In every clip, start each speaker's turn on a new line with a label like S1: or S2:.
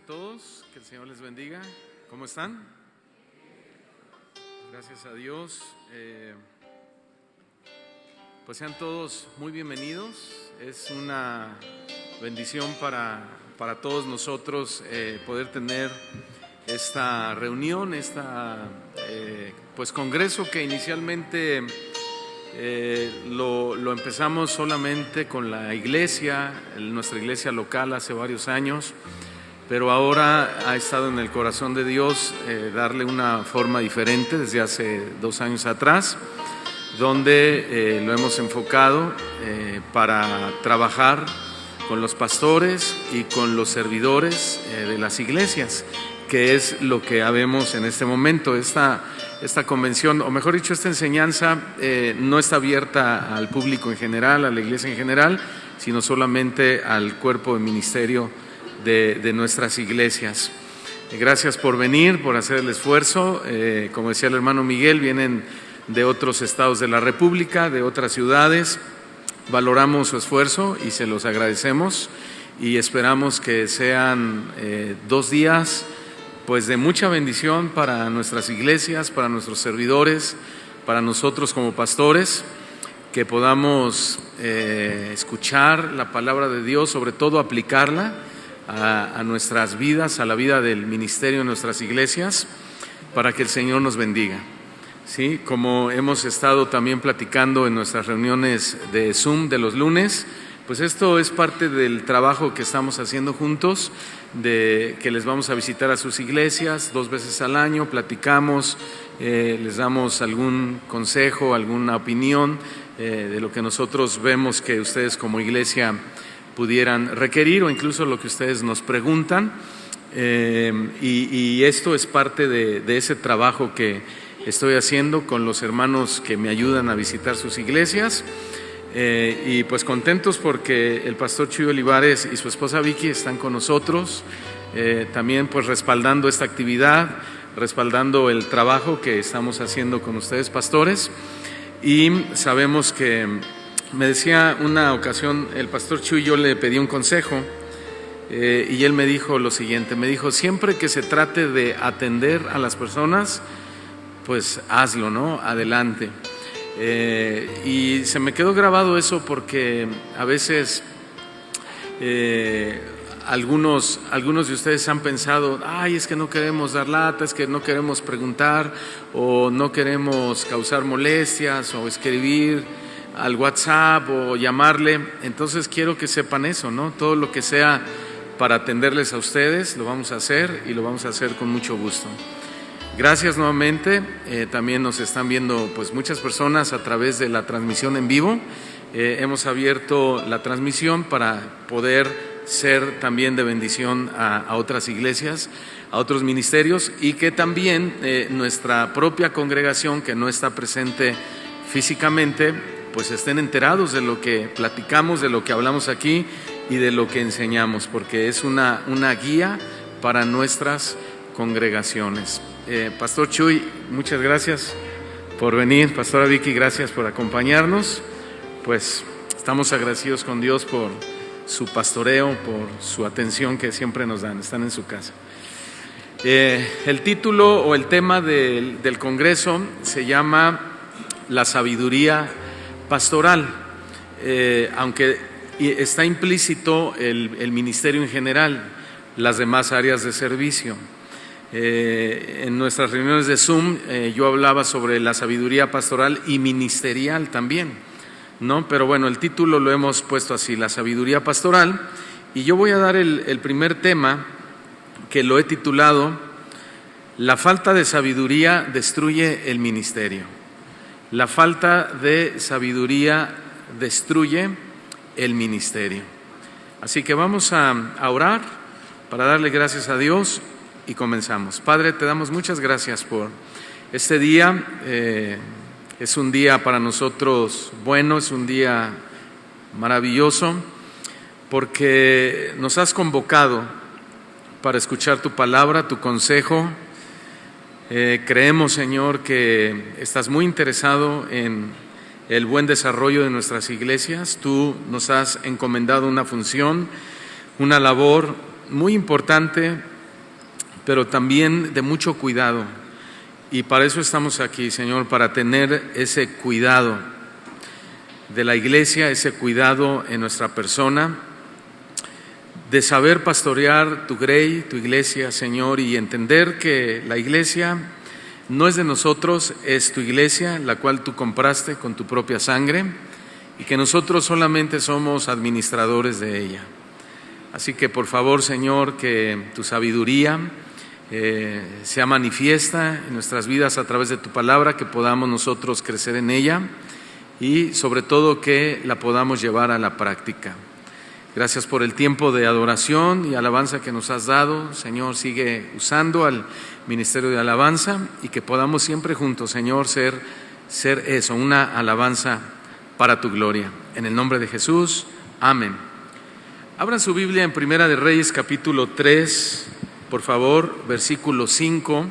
S1: todos, que el Señor les bendiga. ¿Cómo están? Gracias a Dios. Pues sean todos muy bienvenidos. Es una bendición para todos nosotros poder tener esta reunión, pues congreso que inicialmente lo empezamos solamente con la iglesia, nuestra iglesia local hace varios años, pero ahora ha estado en el corazón de Dios darle una forma diferente desde hace 2 años atrás, donde lo hemos enfocado para trabajar con los pastores y con los servidores de las iglesias, que es lo que habemos en este momento. Esta convención, o mejor dicho, esta enseñanza no está abierta al público en general, a la iglesia en general, sino solamente al cuerpo de ministerio de nuestras iglesias. Gracias por venir, por hacer el esfuerzo. Como decía el hermano Miguel, vienen de otros estados de la República, de otras ciudades. Valoramos su esfuerzo y se los agradecemos, y esperamos que sean 2 días pues de mucha bendición para nuestras iglesias, para nuestros servidores, para nosotros como pastores, que podamos escuchar la palabra de Dios, sobre todo aplicarla a nuestras vidas, a la vida del ministerio en nuestras iglesias, para que el Señor nos bendiga. Sí, como hemos estado también platicando en nuestras reuniones de Zoom de los lunes, pues esto es parte del trabajo que estamos haciendo juntos, de que les vamos a visitar a sus iglesias 2 veces al año, platicamos, les damos algún consejo, alguna opinión de lo que nosotros vemos que ustedes como iglesia pudieran requerir, o incluso lo que ustedes nos preguntan, y esto es parte de ese trabajo que estoy haciendo con los hermanos que me ayudan a visitar sus iglesias. Y pues contentos porque el pastor Chuy Olivares y su esposa Vicky están con nosotros, también pues respaldando esta actividad, respaldando el trabajo que estamos haciendo con ustedes, pastores. Y sabemos que, me decía una ocasión el pastor Chuy, yo le pedí un consejo, y él me dijo lo siguiente, me dijo: siempre que se trate de atender a las personas, pues hazlo, ¿no? Adelante. Y se me quedó grabado eso porque a veces algunos de ustedes han pensado: ay, es que no queremos dar lata, es que no queremos preguntar, o no queremos causar molestias, o escribir al WhatsApp o llamarle. Entonces quiero que sepan eso, ¿no? Todo lo que sea para atenderles a ustedes lo vamos a hacer, y lo vamos a hacer con mucho gusto. Gracias nuevamente. También nos están viendo pues muchas personas a través de la transmisión en vivo. Hemos abierto la transmisión para poder ser también de bendición a otras iglesias, a otros ministerios, y que también nuestra propia congregación, que no está presente físicamente, pues estén enterados de lo que platicamos, de lo que hablamos aquí y de lo que enseñamos, porque es una guía para nuestras congregaciones. Pastor Chuy, muchas gracias por venir. Pastora Vicky, gracias por acompañarnos. Pues estamos agradecidos con Dios por su pastoreo, por su atención que siempre nos dan. Están en su casa. El título o el tema del congreso se llama La sabiduría pastoral, aunque está implícito el ministerio en general, las demás áreas de servicio. En nuestras reuniones de Zoom yo hablaba sobre la sabiduría pastoral y ministerial también, ¿no? Pero bueno, el título lo hemos puesto así, la sabiduría pastoral, y yo voy a dar el primer tema, que lo he titulado: la falta de sabiduría destruye el ministerio. La falta de sabiduría destruye el ministerio. Así que vamos a orar para darle gracias a Dios. Y comenzamos. Padre, te damos muchas gracias por este día. Es un día para nosotros bueno, es un día maravilloso, porque nos has convocado para escuchar tu palabra, tu consejo. Creemos, Señor, que estás muy interesado en el buen desarrollo de nuestras iglesias. Tú nos has encomendado una función, una labor muy importante pero también de mucho cuidado. Y para eso estamos aquí, Señor, para tener ese cuidado de la iglesia, ese cuidado en nuestra persona, de saber pastorear tu grey, tu iglesia, Señor, y entender que la iglesia no es de nosotros, es tu iglesia, la cual tú compraste con tu propia sangre, y que nosotros solamente somos administradores de ella. Así que por favor, Señor, que tu sabiduría sea manifiesta en nuestras vidas a través de tu palabra, que podamos nosotros crecer en ella y sobre todo que la podamos llevar a la práctica. Gracias por el tiempo de adoración y alabanza que nos has dado. Señor, sigue usando al ministerio de alabanza y que podamos siempre juntos, Señor, ser eso, una alabanza para tu gloria. En el nombre de Jesús, amén. Abran su Biblia en Primera de Reyes, capítulo 3, por favor, versículo 5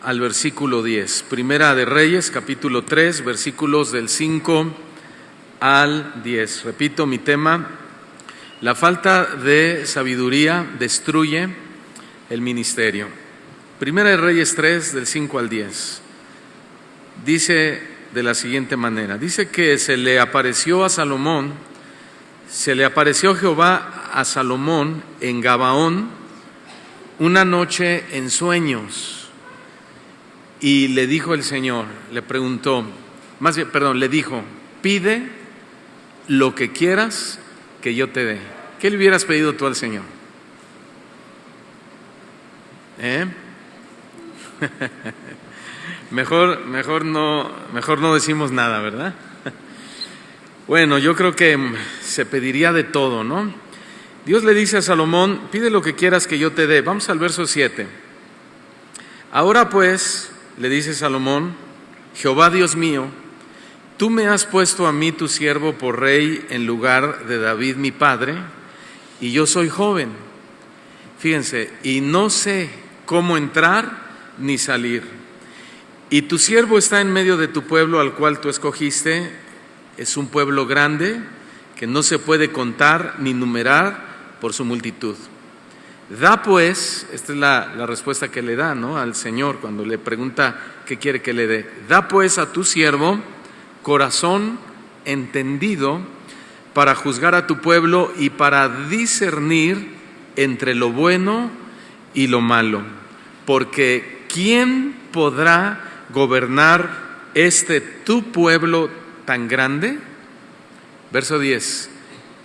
S1: al versículo 10. Primera de Reyes, capítulo 3, versículos del 5 al 10. Repito mi tema: la falta de sabiduría destruye el ministerio. Primera de Reyes 3, del 5 al 10. Dice de la siguiente manera: dice que se le apareció Jehová a Salomón en Gabaón una noche en sueños, y le dijo el Señor, le dijo: pide lo que quieras que yo te dé. ¿Qué le hubieras pedido tú al Señor? Mejor no decimos nada, ¿verdad? Bueno, yo creo que se pediría de todo, ¿no? Dios le dice a Salomón: pide lo que quieras que yo te dé. Vamos al verso 7. Ahora pues, le dice Salomón: Jehová Dios mío, tú me has puesto a mí tu siervo por rey en lugar de David mi padre, y yo soy joven. Fíjense, y no sé cómo entrar ni salir. Y tu siervo está en medio de tu pueblo al cual tú escogiste. Es un pueblo grande que no se puede contar ni numerar por su multitud. Da pues, esta es la respuesta que le da, ¿no?, al Señor cuando le pregunta qué quiere que le dé. Da pues a tu siervo corazón entendido para juzgar a tu pueblo y para discernir entre lo bueno y lo malo. Porque ¿quién podrá gobernar tu pueblo tan grande? Verso 10.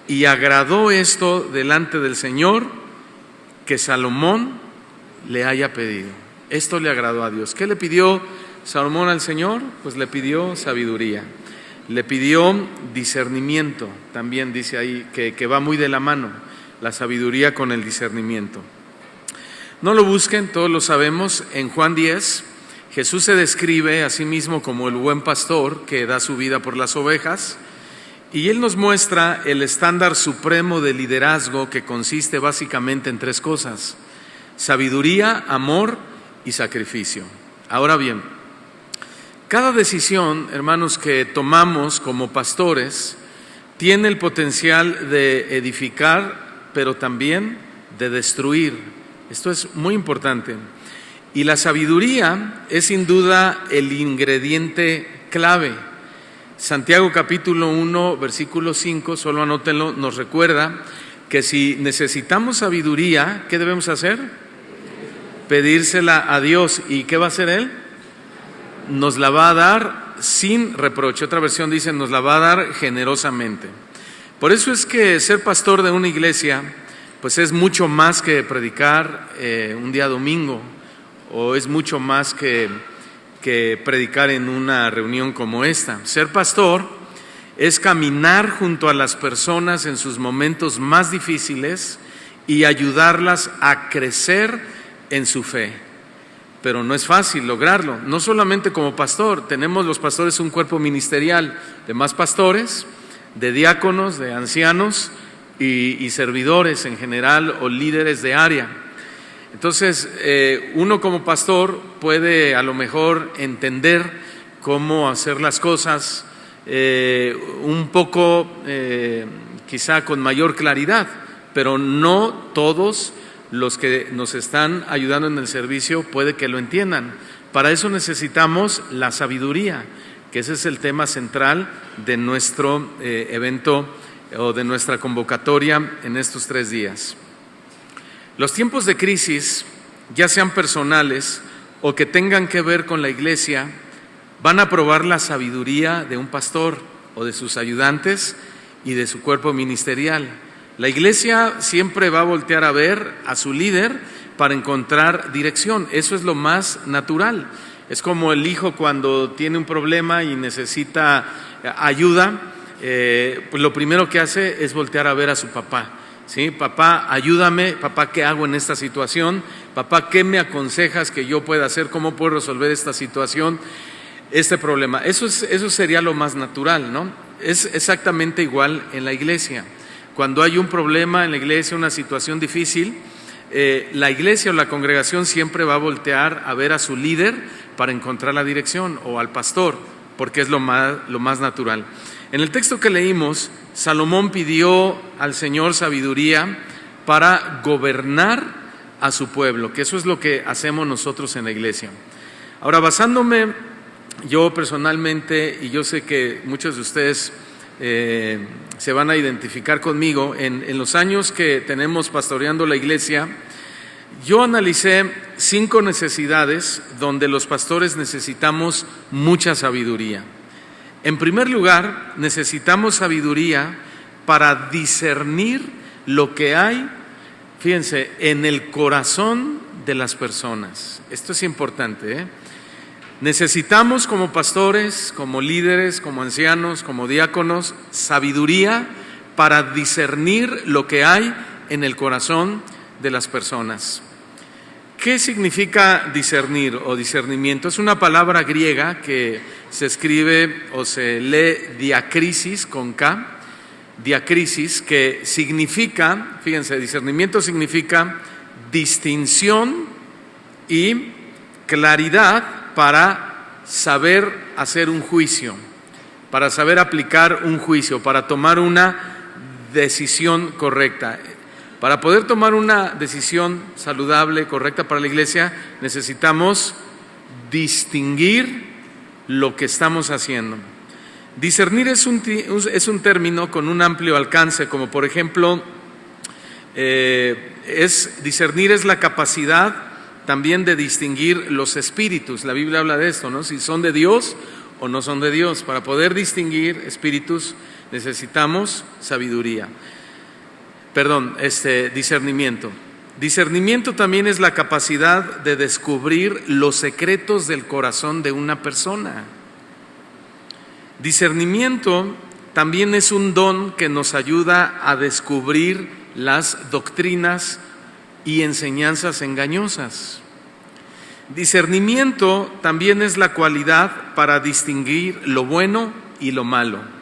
S1: Y agradó esto delante del Señor que Salomón le haya pedido. Esto le agradó a Dios. ¿Qué le pidió Salomón al Señor? Pues le pidió sabiduría, le pidió discernimiento. También dice ahí que va muy de la mano la sabiduría con el discernimiento. No lo busquen, todos lo sabemos. En Juan 10, Jesús se describe a sí mismo como el buen pastor que da su vida por las ovejas, y Él nos muestra el estándar supremo de liderazgo, que consiste básicamente en tres cosas: sabiduría, amor y sacrificio. Ahora bien, cada decisión, hermanos, que tomamos como pastores tiene el potencial de edificar, pero también de destruir. Esto es muy importante. Y la sabiduría es sin duda el ingrediente clave. Santiago capítulo 1, versículo 5, solo anótenlo, nos recuerda que si necesitamos sabiduría, ¿qué debemos hacer? Pedírsela a Dios. ¿Y qué va a hacer Él? Nos la va a dar sin reproche. Otra versión dice: nos la va a dar generosamente. Por eso es que ser pastor de una iglesia pues es mucho más que predicar un día domingo, o es mucho más que predicar en una reunión como esta. Ser pastor es caminar junto a las personas en sus momentos más difíciles y ayudarlas a crecer en su fe. Pero no es fácil lograrlo, no solamente como pastor. Tenemos los pastores un cuerpo ministerial de más pastores, de diáconos, de ancianos y servidores en general, o líderes de área. Entonces, uno como pastor puede a lo mejor entender cómo hacer las cosas un poco quizá con mayor claridad, pero no todos los que nos están ayudando en el servicio puede que lo entiendan. Para eso necesitamos la sabiduría, que ese es el tema central de nuestro evento o de nuestra convocatoria en estos 3 días. Los tiempos de crisis, ya sean personales o que tengan que ver con la iglesia, van a probar la sabiduría de un pastor o de sus ayudantes y de su cuerpo ministerial. La iglesia siempre va a voltear a ver a su líder para encontrar dirección. Eso es lo más natural. Es como el hijo cuando tiene un problema y necesita ayuda, pues lo primero que hace es voltear a ver a su papá. ¿Sí? Papá, ayúdame, papá, ¿qué hago en esta situación? Papá, ¿qué me aconsejas que yo pueda hacer? ¿Cómo puedo resolver esta situación, este problema? Eso sería lo más natural, ¿no? Es exactamente igual en la iglesia. Cuando hay un problema en la iglesia, una situación difícil, la iglesia o la congregación siempre va a voltear a ver a su líder para encontrar la dirección, o al pastor, porque es lo más natural. En el texto que leímos, Salomón pidió al Señor sabiduría para gobernar a su pueblo, que eso es lo que hacemos nosotros en la iglesia. Ahora, basándome yo personalmente, y yo sé que muchos de ustedes se van a identificar conmigo, en los años que tenemos pastoreando la iglesia, yo analicé 5 necesidades donde los pastores necesitamos mucha sabiduría. En primer lugar, necesitamos sabiduría para discernir lo que hay, fíjense, en el corazón de las personas. Esto es importante, ¿eh? Necesitamos como pastores, como líderes, como ancianos, como diáconos, sabiduría para discernir lo que hay en el corazón de las personas. ¿Qué significa discernir o discernimiento? Es una palabra griega que se escribe o se lee diacrisis con K, diacrisis, que significa, fíjense, discernimiento significa distinción y claridad para saber hacer un juicio, para saber aplicar un juicio, para tomar una decisión correcta. Para poder tomar una decisión saludable, correcta para la iglesia, necesitamos distinguir lo que estamos haciendo. Discernir es un término con un amplio alcance, como por ejemplo, discernir es la capacidad también de distinguir los espíritus. La Biblia habla de esto, ¿no? Si son de Dios o no son de Dios. Para poder distinguir espíritus necesitamos sabiduría. Discernimiento. Discernimiento también es la capacidad de descubrir los secretos del corazón de una persona. Discernimiento también es un don que nos ayuda a descubrir las doctrinas y enseñanzas engañosas. Discernimiento también es la cualidad para distinguir lo bueno y lo malo.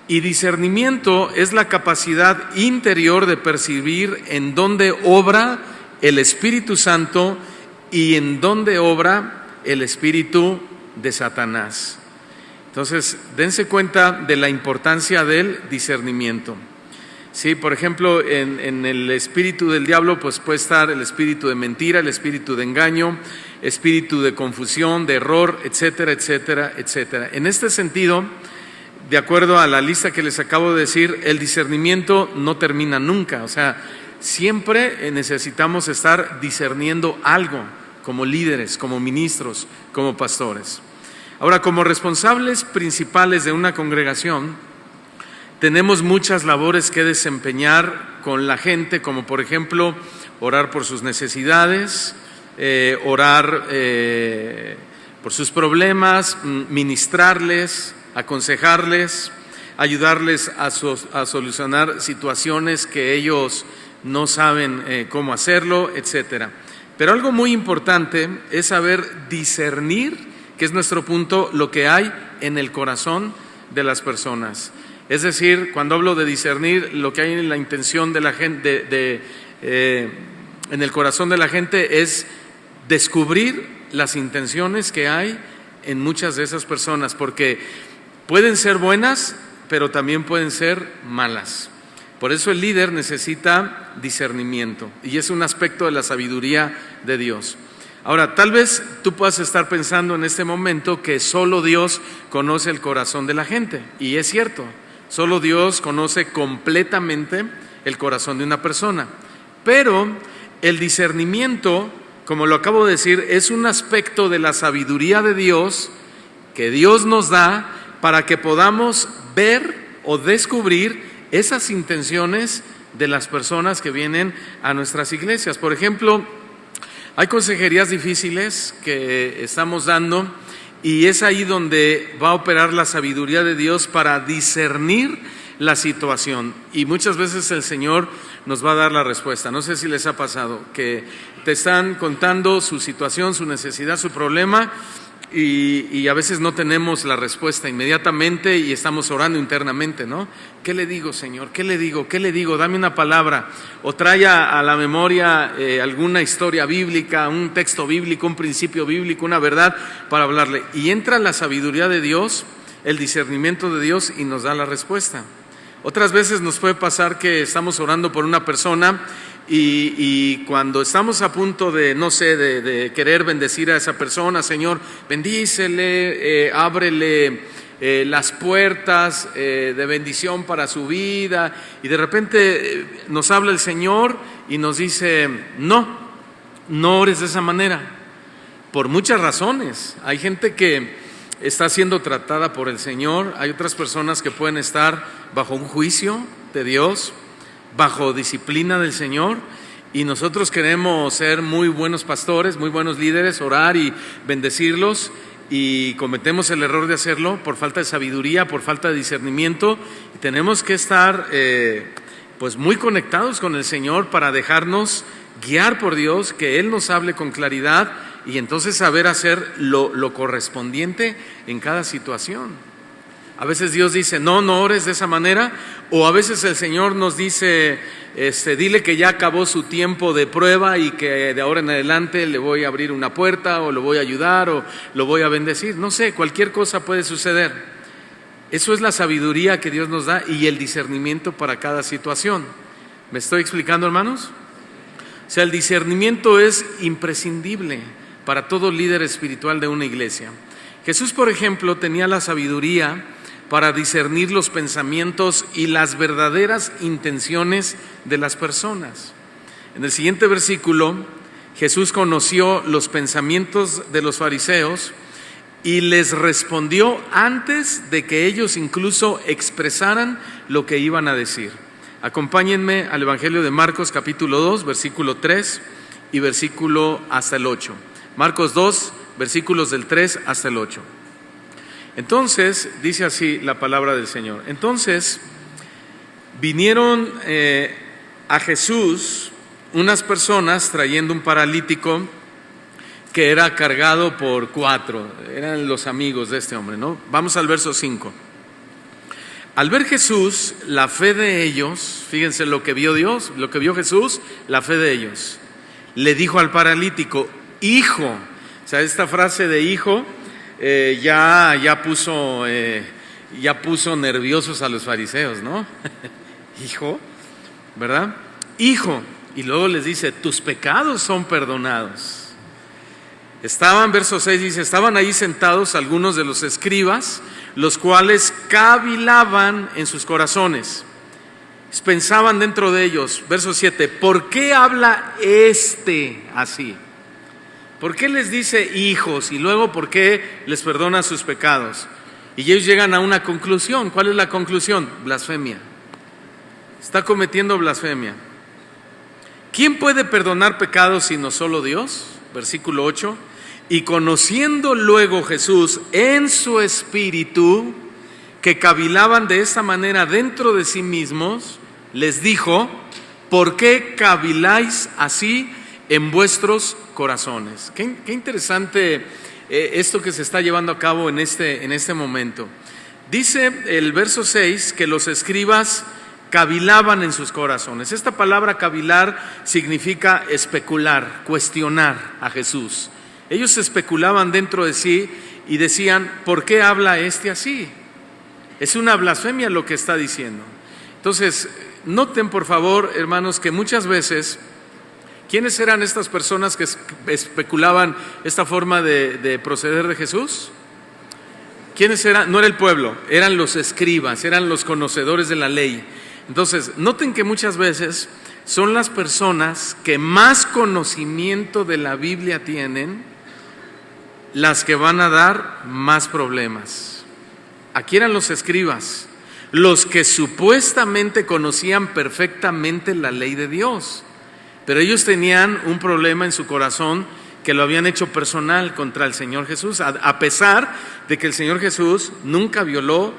S1: Y discernimiento es la capacidad interior de percibir en dónde obra el Espíritu Santo y en dónde obra el espíritu de Satanás. Entonces, dense cuenta de la importancia del discernimiento. Sí, por ejemplo, en el espíritu del diablo pues puede estar el espíritu de mentira, el espíritu de engaño, espíritu de confusión, de error, etcétera, etcétera, etcétera. En este sentido, de acuerdo a la lista que les acabo de decir, el discernimiento no termina nunca. O sea, siempre necesitamos estar discerniendo algo como líderes, como ministros, como pastores. Ahora, como responsables principales de una congregación, tenemos muchas labores que desempeñar con la gente, como por ejemplo, orar por sus necesidades, orar por sus problemas, ministrarles, aconsejarles, ayudarles a solucionar situaciones que ellos no saben cómo hacerlo, etcétera. Pero algo muy importante es saber discernir, que es nuestro punto, lo que hay en el corazón de las personas. Es decir, cuando hablo de discernir, lo que hay en la intención de la gente, en el corazón de la gente, es descubrir las intenciones que hay en muchas de esas personas, porque pueden ser buenas, pero también pueden ser malas. Por eso el líder necesita discernimiento y es un aspecto de la sabiduría de Dios. Ahora, tal vez tú puedas estar pensando en este momento que solo Dios conoce el corazón de la gente, y es cierto, solo Dios conoce completamente el corazón de una persona, pero el discernimiento, como lo acabo de decir, es un aspecto de la sabiduría de Dios que Dios nos da para que podamos ver o descubrir esas intenciones de las personas que vienen a nuestras iglesias. Por ejemplo, hay consejerías difíciles que estamos dando y es ahí donde va a operar la sabiduría de Dios para discernir la situación, y muchas veces el Señor nos va a dar la respuesta. No sé si les ha pasado que te están contando su situación, su necesidad, su problema, y a veces no tenemos la respuesta inmediatamente y estamos orando internamente, ¿no? ¿Qué le digo, Señor? ¿Qué le digo? ¿Qué le digo? Dame una palabra. O trae a la memoria alguna historia bíblica, un texto bíblico, un principio bíblico, una verdad para hablarle. Y entra la sabiduría de Dios, el discernimiento de Dios, y nos da la respuesta. Otras veces nos puede pasar que estamos orando por una persona y cuando estamos a punto de, no sé, de querer bendecir a esa persona, Señor, bendícele, ábrele las puertas de bendición para su vida, y de repente nos habla el Señor y nos dice, no ores de esa manera, por muchas razones. Hay gente que está siendo tratada por el Señor, hay otras personas que pueden estar bajo un juicio de Dios, bajo disciplina del Señor, y nosotros queremos ser muy buenos pastores, muy buenos líderes, orar y bendecirlos, y cometemos el error de hacerlo por falta de sabiduría, por falta de discernimiento, y tenemos que estar pues muy conectados con el Señor para dejarnos guiar por Dios, que Él nos hable con claridad y entonces saber hacer lo correspondiente en cada situación. A veces Dios dice, no ores de esa manera, o a veces el Señor nos dice, dile que ya acabó su tiempo de prueba y que de ahora en adelante le voy a abrir una puerta, o lo voy a ayudar, o lo voy a bendecir. No sé, cualquier cosa puede suceder. Eso es la sabiduría que Dios nos da y el discernimiento para cada situación. ¿Me estoy explicando, hermanos? O sea, el discernimiento es imprescindible para todo líder espiritual de una iglesia. Jesús, por ejemplo, tenía la sabiduría para discernir los pensamientos y las verdaderas intenciones de las personas. En el siguiente versículo, Jesús conoció los pensamientos de los fariseos y les respondió antes de que ellos incluso expresaran lo que iban a decir. Acompáñenme al Evangelio de Marcos capítulo 2, versículo 3 y versículo hasta el 8. Marcos 2, versículos del 3 hasta el 8. Entonces, dice así la palabra del Señor. Entonces, vinieron a Jesús unas personas trayendo un paralítico que era cargado por 4. Eran los amigos de este hombre, ¿no? Vamos al verso 5. Al ver Jesús la fe de ellos, fíjense lo que vio Dios, lo que vio Jesús, la fe de ellos, le dijo al paralítico, hijo. O sea, esta frase de hijo ya puso nerviosos a los fariseos, ¿no? Hijo, ¿verdad? Hijo. Y luego les dice, tus pecados son perdonados. Verso 6 dice, estaban ahí sentados algunos de los escribas, los cuales cavilaban en sus corazones. Pensaban dentro de ellos, verso 7, ¿por qué habla así? ¿Por qué les dice hijos? Y luego, ¿por qué les perdona sus pecados? Y ellos llegan a una conclusión. ¿Cuál es la conclusión? Blasfemia. Está cometiendo blasfemia. ¿Quién puede perdonar pecados sino solo Dios? Versículo 8. Y conociendo luego Jesús en su espíritu que cavilaban de esta manera dentro de sí mismos, les dijo, ¿por qué caviláis así en vuestros corazones? Qué interesante esto que se está llevando a cabo en este momento. Dice el verso 6 que los escribas cavilaban en sus corazones. Esta palabra cavilar significa especular, cuestionar a Jesús. Ellos especulaban dentro de sí y decían, ¿por qué habla así? Es una blasfemia lo que está diciendo. Entonces, noten por favor, hermanos, que muchas veces, ¿quiénes eran estas personas que especulaban esta forma de proceder de Jesús? ¿Quiénes eran? No era el pueblo, eran los escribas, eran los conocedores de la ley. Entonces, noten que muchas veces son las personas que más conocimiento de la Biblia tienen las que van a dar más problemas. Aquí eran los escribas, los que supuestamente conocían perfectamente la ley de Dios, pero ellos tenían un problema en su corazón que lo habían hecho personal contra el Señor Jesús, a pesar de que el Señor Jesús nunca violó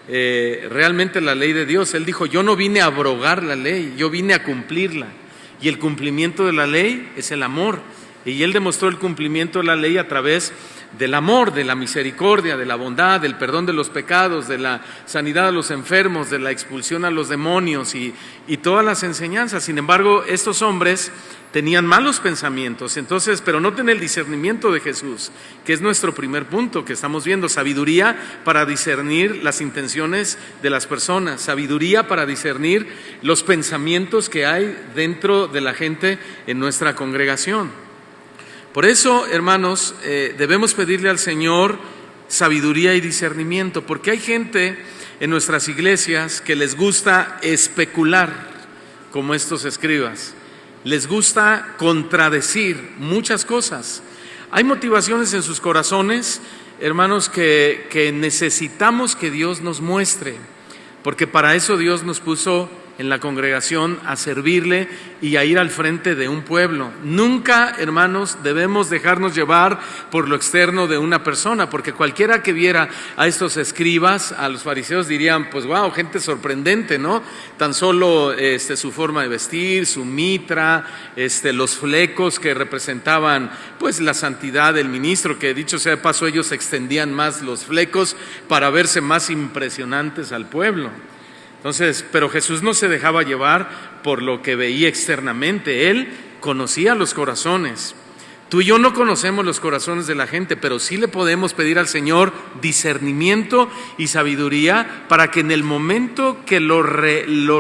S1: realmente la ley de Dios. Él dijo: yo no vine a abrogar la ley, yo vine a cumplirla, y el cumplimiento de la ley es el amor, y Él demostró el cumplimiento de la ley a través del amor, de la misericordia, de la bondad, del perdón de los pecados, de la sanidad a los enfermos, de la expulsión a los demonios y todas las enseñanzas. Sin embargo, estos hombres tenían malos pensamientos. Entonces, pero noten el discernimiento de Jesús, que es nuestro primer punto que estamos viendo: sabiduría para discernir las intenciones de las personas, sabiduría para discernir los pensamientos que hay dentro de la gente en nuestra congregación. Por eso, hermanos, debemos pedirle al Señor sabiduría y discernimiento, porque hay gente en nuestras iglesias que les gusta especular, como estos escribas. Les gusta contradecir muchas cosas. Hay motivaciones en sus corazones, hermanos, que necesitamos que Dios nos muestre, porque para eso Dios nos puso en la congregación a servirle y a ir al frente de un pueblo. Nunca, hermanos, debemos dejarnos llevar por lo externo de una persona, porque cualquiera que viera a estos escribas, a los fariseos, dirían: pues wow, gente sorprendente, ¿no? Tan solo su forma de vestir, su mitra, los flecos que representaban pues la santidad del ministro, que dicho sea de paso, ellos extendían más los flecos para verse más impresionantes al pueblo. Entonces, pero Jesús no se dejaba llevar por lo que veía externamente. Él conocía los corazones. Tú y yo no conocemos los corazones de la gente, pero sí le podemos pedir al Señor discernimiento y sabiduría para que en el momento que lo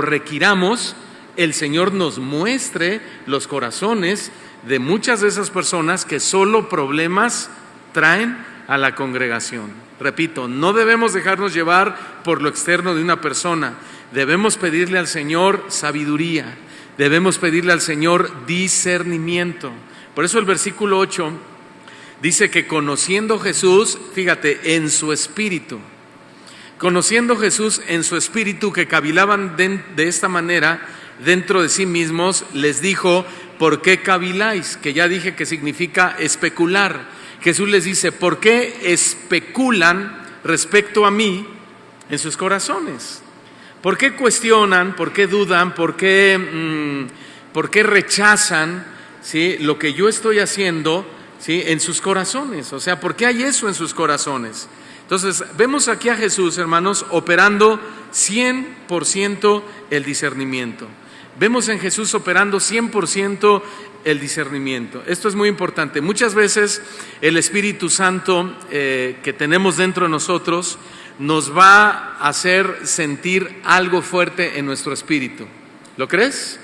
S1: requiramos, el Señor nos muestre los corazones de muchas de esas personas que solo problemas traen a la congregación. Repito, no debemos dejarnos llevar por lo externo de una persona. Debemos pedirle al Señor sabiduría, debemos pedirle al Señor discernimiento. Por eso el versículo 8 dice que conociendo Jesús, fíjate, en su espíritu, conociendo Jesús en su espíritu, que cavilaban de esta manera dentro de sí mismos, les dijo: ¿por qué caviláis? Que ya dije que significa especular. Jesús les dice: ¿por qué especulan respecto a mí en sus corazones? ¿Por qué cuestionan? ¿Por qué dudan? ¿Por qué rechazan, ¿sí?, lo que yo estoy haciendo, ¿sí?, en sus corazones? O sea, ¿por qué hay eso en sus corazones? Entonces, vemos aquí a Jesús, hermanos, operando 100% el discernimiento. Vemos en Jesús operando 100% el discernimiento. Esto es muy importante. Muchas veces el Espíritu Santo que tenemos dentro de nosotros nos va a hacer sentir algo fuerte en nuestro espíritu. ¿Lo crees?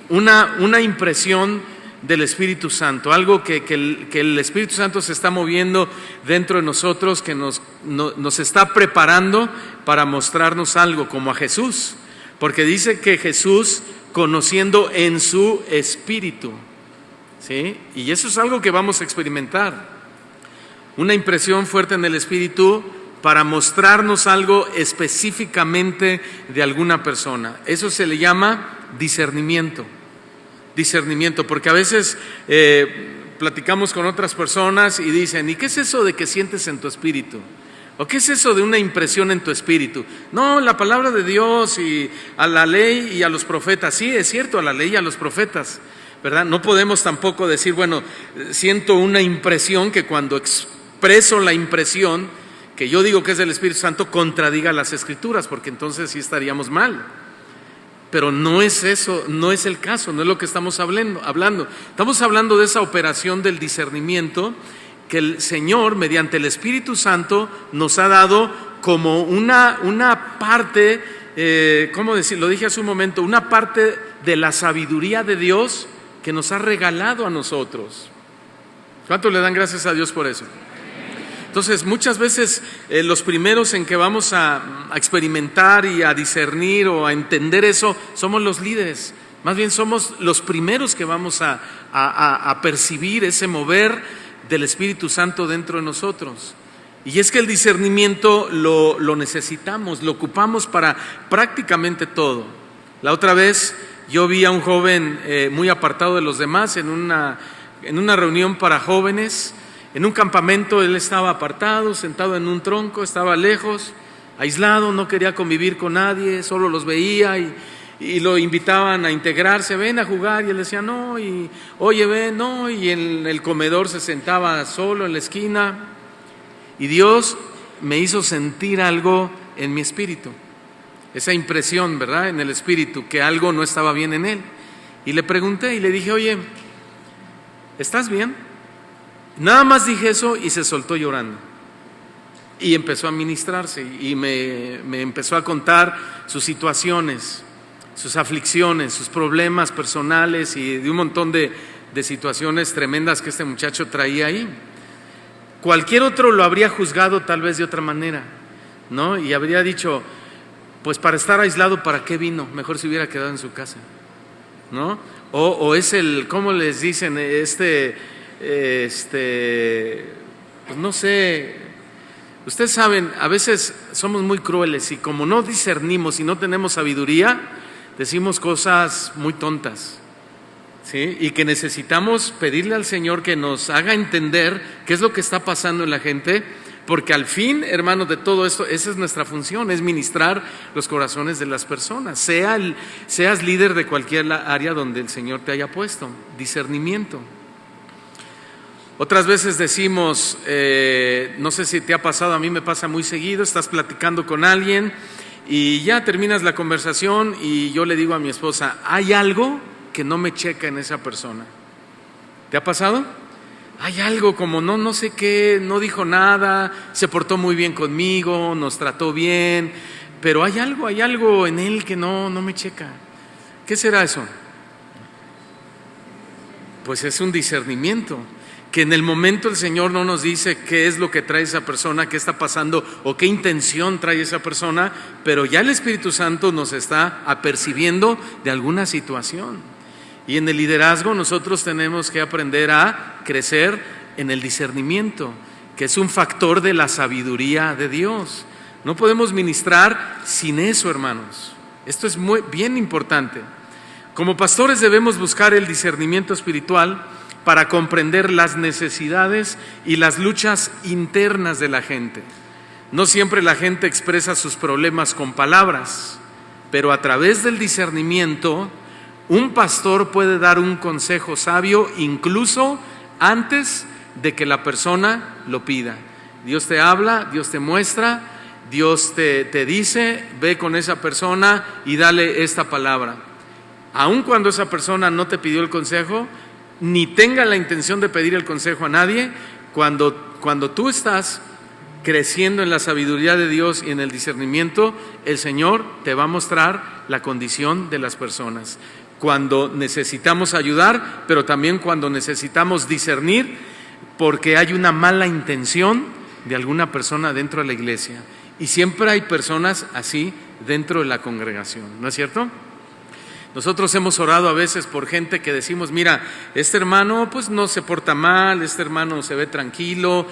S1: Una impresión del Espíritu Santo, algo que el Espíritu Santo se está moviendo dentro de nosotros, que nos está preparando para mostrarnos algo, como a Jesús, porque dice que Jesús conociendo en su espíritu, ¿sí? Y eso es algo que vamos a experimentar, una impresión fuerte en el espíritu para mostrarnos algo específicamente de alguna persona. Eso se le llama discernimiento, porque a veces platicamos con otras personas y dicen: ¿y qué es eso de que sientes en tu espíritu? ¿O qué es eso de una impresión en tu espíritu? No, la palabra de Dios y a la ley y a los profetas. Sí, es cierto, a la ley y a los profetas, ¿verdad? No podemos tampoco decir: bueno, siento una impresión, que cuando expreso la impresión que yo digo que es del Espíritu Santo contradiga las Escrituras, porque entonces sí estaríamos mal. Pero no es eso, no es el caso, no es lo que estamos hablando. Estamos hablando de esa operación del discernimiento que el Señor, mediante el Espíritu Santo, nos ha dado como una parte ¿cómo decir? Lo dije hace un momento, una parte de la sabiduría de Dios que nos ha regalado a nosotros. ¿Cuánto le dan gracias a Dios por eso? Entonces, muchas veces los primeros en que vamos a experimentar y a discernir o a entender eso, somos los líderes. Más bien somos los primeros que vamos a percibir ese mover del Espíritu Santo dentro de nosotros. Y es que el discernimiento lo necesitamos, lo ocupamos para prácticamente todo. La otra vez yo vi a un joven muy apartado de los demás en una reunión para jóvenes. En un campamento él estaba apartado, sentado en un tronco, estaba lejos, aislado, no quería convivir con nadie, solo los veía y lo invitaban a integrarse, ven a jugar, y él decía no, y oye ven, no, y en el comedor se sentaba solo en la esquina. Y Dios me hizo sentir algo en mi espíritu, esa impresión, ¿verdad? En el espíritu, que algo no estaba bien en él. Y le pregunté y le dije, oye, ¿estás bien? Nada más dije eso y se soltó llorando. Y empezó a ministrarse y me empezó a contar sus situaciones, sus aflicciones, sus problemas personales y de un montón de situaciones tremendas que este muchacho traía ahí. Cualquier otro lo habría juzgado tal vez de otra manera, ¿no? Y habría dicho, pues para estar aislado, ¿para qué vino? Mejor se hubiera quedado en su casa, ¿no? O es ¿cómo les dicen? Pues no sé, ustedes saben, a veces somos muy crueles y como no discernimos y no tenemos sabiduría, decimos cosas muy tontas, ¿sí? Y que necesitamos pedirle al Señor que nos haga entender qué es lo que está pasando en la gente, porque al fin, hermanos, de todo esto, esa es nuestra función, es ministrar los corazones de las personas, seas líder de cualquier área donde el Señor te haya puesto, discernimiento. Otras veces decimos, no sé si te ha pasado, a mí me pasa muy seguido, estás platicando con alguien y ya terminas la conversación y yo le digo a mi esposa, hay algo que no me checa en esa persona. ¿Te ha pasado? Hay algo como no sé qué, no dijo nada, se portó muy bien conmigo, nos trató bien, pero hay algo en él que no me checa. ¿Qué será eso? Pues es un discernimiento, que en el momento el Señor no nos dice qué es lo que trae esa persona, qué está pasando o qué intención trae esa persona, pero ya el Espíritu Santo nos está apercibiendo de alguna situación. Y en el liderazgo nosotros tenemos que aprender a crecer en el discernimiento, que es un factor de la sabiduría de Dios. No podemos ministrar sin eso, hermanos. Esto es bien importante. Como pastores debemos buscar el discernimiento espiritual para comprender las necesidades y las luchas internas de la gente. No siempre la gente expresa sus problemas con palabras, pero a través del discernimiento, un pastor puede dar un consejo sabio incluso antes de que la persona lo pida. Dios te habla, Dios te muestra, Dios te dice, ve con esa persona y dale esta palabra. Aun cuando esa persona no te pidió el consejo, ni tenga la intención de pedir el consejo a nadie, cuando tú estás creciendo en la sabiduría de Dios y en el discernimiento, el Señor te va a mostrar la condición de las personas. Cuando necesitamos ayudar, pero también cuando necesitamos discernir, porque hay una mala intención de alguna persona dentro de la iglesia. Y siempre hay personas así dentro de la congregación, ¿no es cierto? Nosotros hemos orado a veces por gente que decimos, mira, este hermano pues no se porta mal, este hermano se ve tranquilo,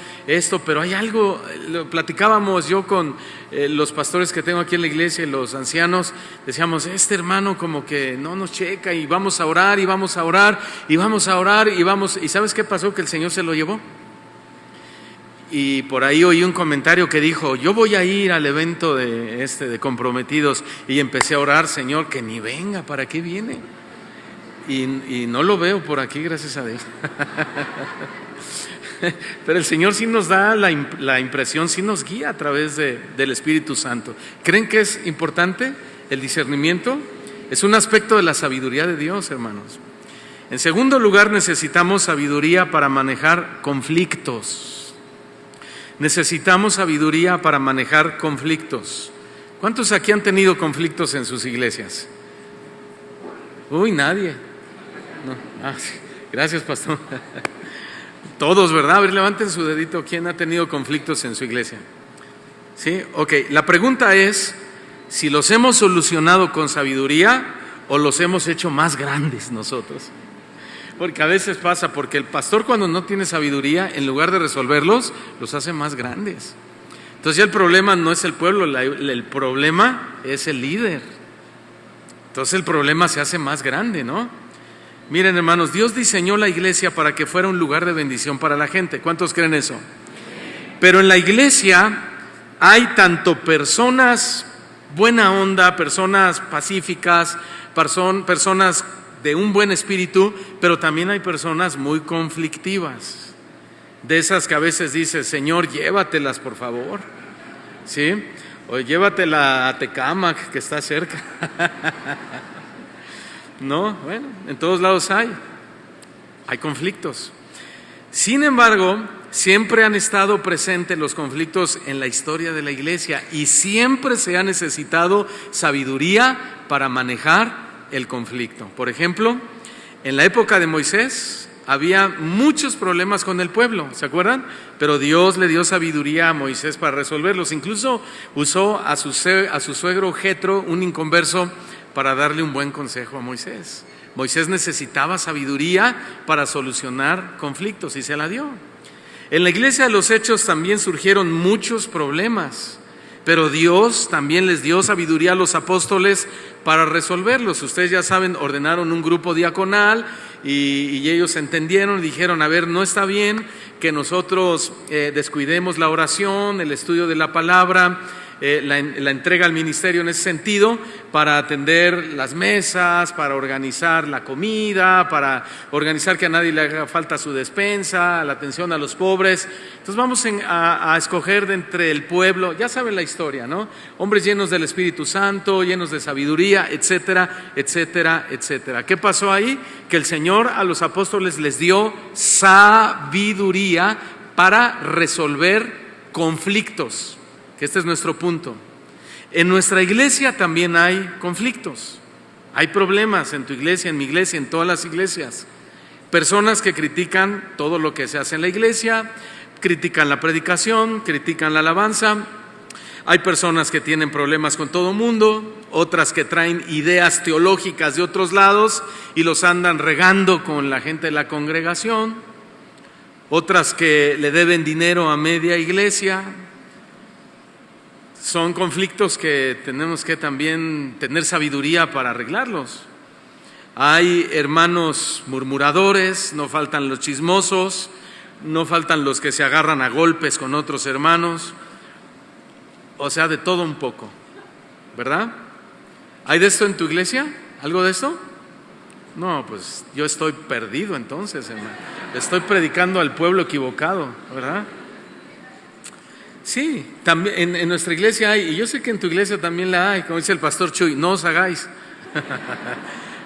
S1: pero hay algo, lo platicábamos yo con los pastores que tengo aquí en la iglesia y los ancianos, decíamos, este hermano como que no nos checa y vamos a orar y vamos a orar y vamos a orar y ¿sabes qué pasó? Que el Señor se lo llevó. Y por ahí oí un comentario que dijo, yo voy a ir al evento de comprometidos, y empecé a orar, Señor, que ni venga, ¿para qué viene? Y no lo veo por aquí, gracias a Dios. Pero el Señor sí nos da la impresión, sí nos guía a través del Espíritu Santo. ¿Creen que es importante el discernimiento? Es un aspecto de la sabiduría de Dios, hermanos. En segundo lugar, necesitamos sabiduría para manejar conflictos. Necesitamos sabiduría para manejar conflictos. ¿Cuántos aquí han tenido conflictos en sus iglesias? Uy, nadie. No. Sí. Gracias, pastor. Todos, ¿verdad? A ver, levanten su dedito. ¿Quién ha tenido conflictos en su iglesia? ¿Sí? Ok, la pregunta es si los hemos solucionado con sabiduría o los hemos hecho más grandes nosotros. Porque a veces pasa, porque el pastor cuando no tiene sabiduría, en lugar de resolverlos, los hace más grandes. Entonces ya el problema no es el pueblo, el problema es el líder. Entonces el problema se hace más grande, ¿no? Miren, hermanos, Dios diseñó la iglesia para que fuera un lugar de bendición para la gente. ¿Cuántos creen eso? Pero en la iglesia hay tanto personas buena onda, personas pacíficas, personas de un buen espíritu, pero también hay personas muy conflictivas. De esas que a veces dices, Señor, llévatelas por favor, ¿sí? O llévatela a Tecámac, que está cerca. No, bueno, en todos lados hay conflictos. Sin embargo, siempre han estado presentes los conflictos en la historia de la iglesia y siempre se ha necesitado sabiduría para manejar el conflicto. Por ejemplo, en la época de Moisés había muchos problemas con el pueblo, ¿se acuerdan? Pero Dios le dio sabiduría a Moisés para resolverlos. Incluso usó a su suegro Jetro, un inconverso, para darle un buen consejo a Moisés. Moisés necesitaba sabiduría para solucionar conflictos y se la dio. En la iglesia de los Hechos también surgieron muchos problemas, pero Dios también les dio sabiduría a los apóstoles para resolverlos. Ustedes ya saben, ordenaron un grupo diaconal y ellos entendieron y dijeron, a ver, no está bien que nosotros descuidemos la oración, el estudio de la palabra, la entrega al ministerio en ese sentido, para atender las mesas, para organizar la comida, para organizar que a nadie le haga falta su despensa, la atención a los pobres. Entonces vamos a escoger de entre el pueblo, ya saben la historia, ¿no? Hombres llenos del Espíritu Santo, llenos de sabiduría, etcétera, etcétera, etcétera. ¿Qué pasó ahí? Que el Señor a los apóstoles les dio sabiduría para resolver conflictos. Que este es nuestro punto. En nuestra iglesia también hay conflictos, hay problemas en tu iglesia, en mi iglesia, en todas las iglesias. Personas que critican todo lo que se hace en la iglesia, critican la predicación, critican la alabanza. Hay personas que tienen problemas con todo mundo, otras que traen ideas teológicas de otros lados y los andan regando con la gente de la congregación. Otras que le deben dinero a media iglesia. Son conflictos que tenemos que también tener sabiduría para arreglarlos. Hay hermanos murmuradores, no faltan los chismosos, no faltan los que se agarran a golpes con otros hermanos. O sea, de todo un poco, ¿verdad? ¿Hay de esto en tu iglesia? ¿Algo de esto? No, pues yo estoy perdido entonces, hermano. Estoy predicando al pueblo equivocado, ¿verdad? Sí, también en nuestra iglesia hay, y yo sé que en tu iglesia también la hay, como dice el pastor Chuy, no os hagáis.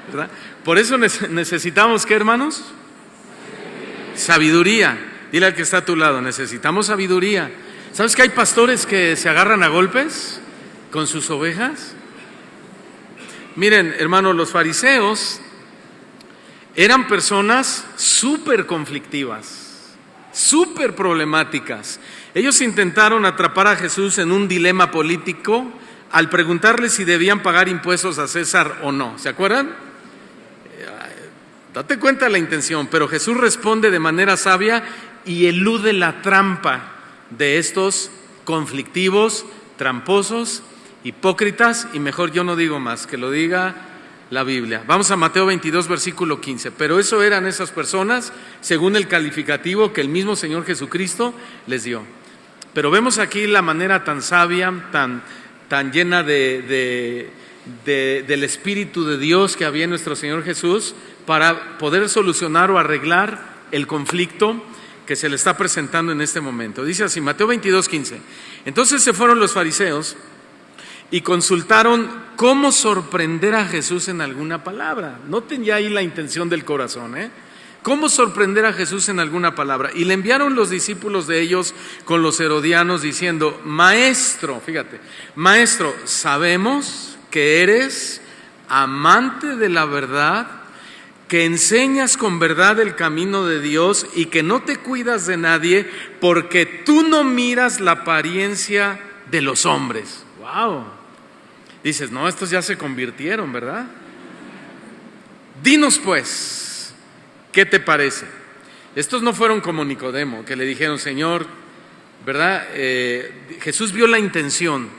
S1: ¿Verdad? Por eso necesitamos, ¿qué, hermanos? Sabiduría. Dile al que está a tu lado, necesitamos sabiduría. ¿Sabes que hay pastores que se agarran a golpes con sus ovejas? Miren, hermanos, los fariseos eran personas súper conflictivas, súper problemáticas. Ellos intentaron atrapar a Jesús en un dilema político al preguntarle si debían pagar impuestos a César o no. ¿Se acuerdan? Date cuenta de la intención, pero Jesús responde de manera sabia y elude la trampa de estos conflictivos, tramposos, hipócritas, y mejor yo no digo más, que lo diga la Biblia. Vamos a Mateo 22, versículo 15. Pero eso eran esas personas según el calificativo que el mismo Señor Jesucristo les dio. Pero vemos aquí la manera tan sabia, tan llena del Espíritu de Dios que había en nuestro Señor Jesús para poder solucionar o arreglar el conflicto que se le está presentando en este momento. Dice así, Mateo 22, 15. Entonces se fueron los fariseos y consultaron cómo sorprender a Jesús en alguna palabra. Noten ya ahí la intención del corazón, ¿Cómo sorprender a Jesús en alguna palabra? Y le enviaron los discípulos de ellos con los herodianos diciendo: Maestro, fíjate, Maestro, sabemos que eres amante de la verdad, que enseñas con verdad el camino de Dios y que no te cuidas de nadie porque tú no miras la apariencia de los hombres. ¡Wow! Dices, no, estos ya se convirtieron, ¿verdad? Dinos pues, ¿qué te parece? Estos no fueron como Nicodemo, que le dijeron: Señor, ¿verdad? Jesús vio la intención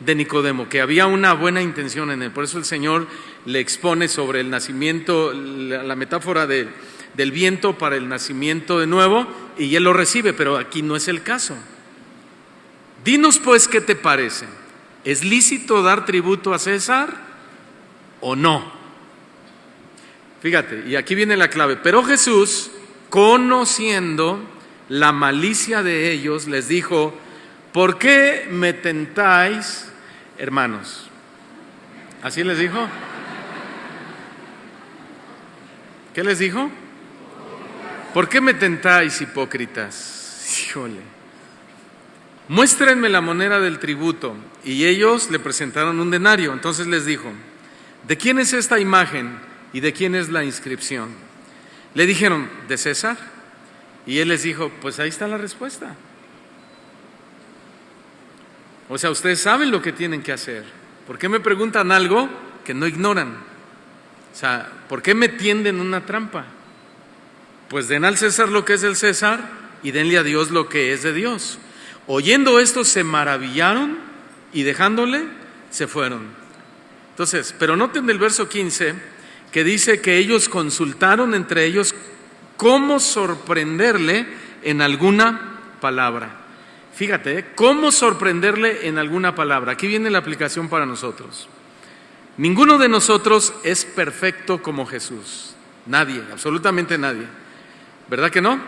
S1: de Nicodemo, que había una buena intención en él. Por eso el Señor le expone sobre el nacimiento, la metáfora del viento para el nacimiento de nuevo, y él lo recibe, pero aquí no es el caso. Dinos pues, ¿qué te parece? ¿Es lícito dar tributo a César o no? Fíjate, y aquí viene la clave. Pero Jesús, conociendo la malicia de ellos, les dijo: ¿por qué me tentáis, hermanos? ¿Así les dijo? ¿Qué les dijo? ¿Por qué me tentáis, hipócritas? Híjole. Muéstrenme la moneda del tributo. Y ellos le presentaron un denario. Entonces les dijo: ¿de quién es esta imagen y de quién es la inscripción? Le dijeron: de César. Y él les dijo: pues ahí está la respuesta. O sea, ustedes saben lo que tienen que hacer. ¿Por qué me preguntan algo que no ignoran? O sea, ¿por qué me tienden una trampa? Pues den al César lo que es del César y denle a Dios lo que es de Dios. Oyendo esto se maravillaron y dejándole se fueron. Entonces, pero noten el verso 15 que dice que ellos consultaron entre ellos cómo sorprenderle en alguna palabra. Fíjate, ¿cómo sorprenderle en alguna palabra? Aquí viene la aplicación para nosotros. Ninguno de nosotros es perfecto como Jesús. Nadie, absolutamente nadie. ¿Verdad que no?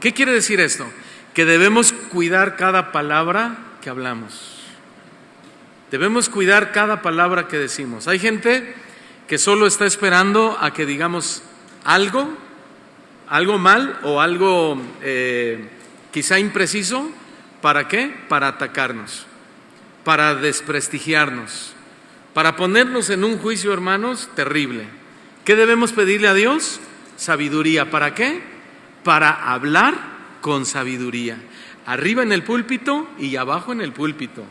S1: ¿Qué quiere decir esto? Que debemos cuidar cada palabra que hablamos. Debemos cuidar cada palabra que decimos. Hay gente que solo está esperando a que digamos algo mal o algo quizá impreciso. ¿Para qué? Para atacarnos, para desprestigiarnos, para ponernos en un juicio, hermanos, terrible. ¿Qué debemos pedirle a Dios? Sabiduría. ¿Para qué? Para hablar con sabiduría, arriba en el púlpito y abajo en el púlpito.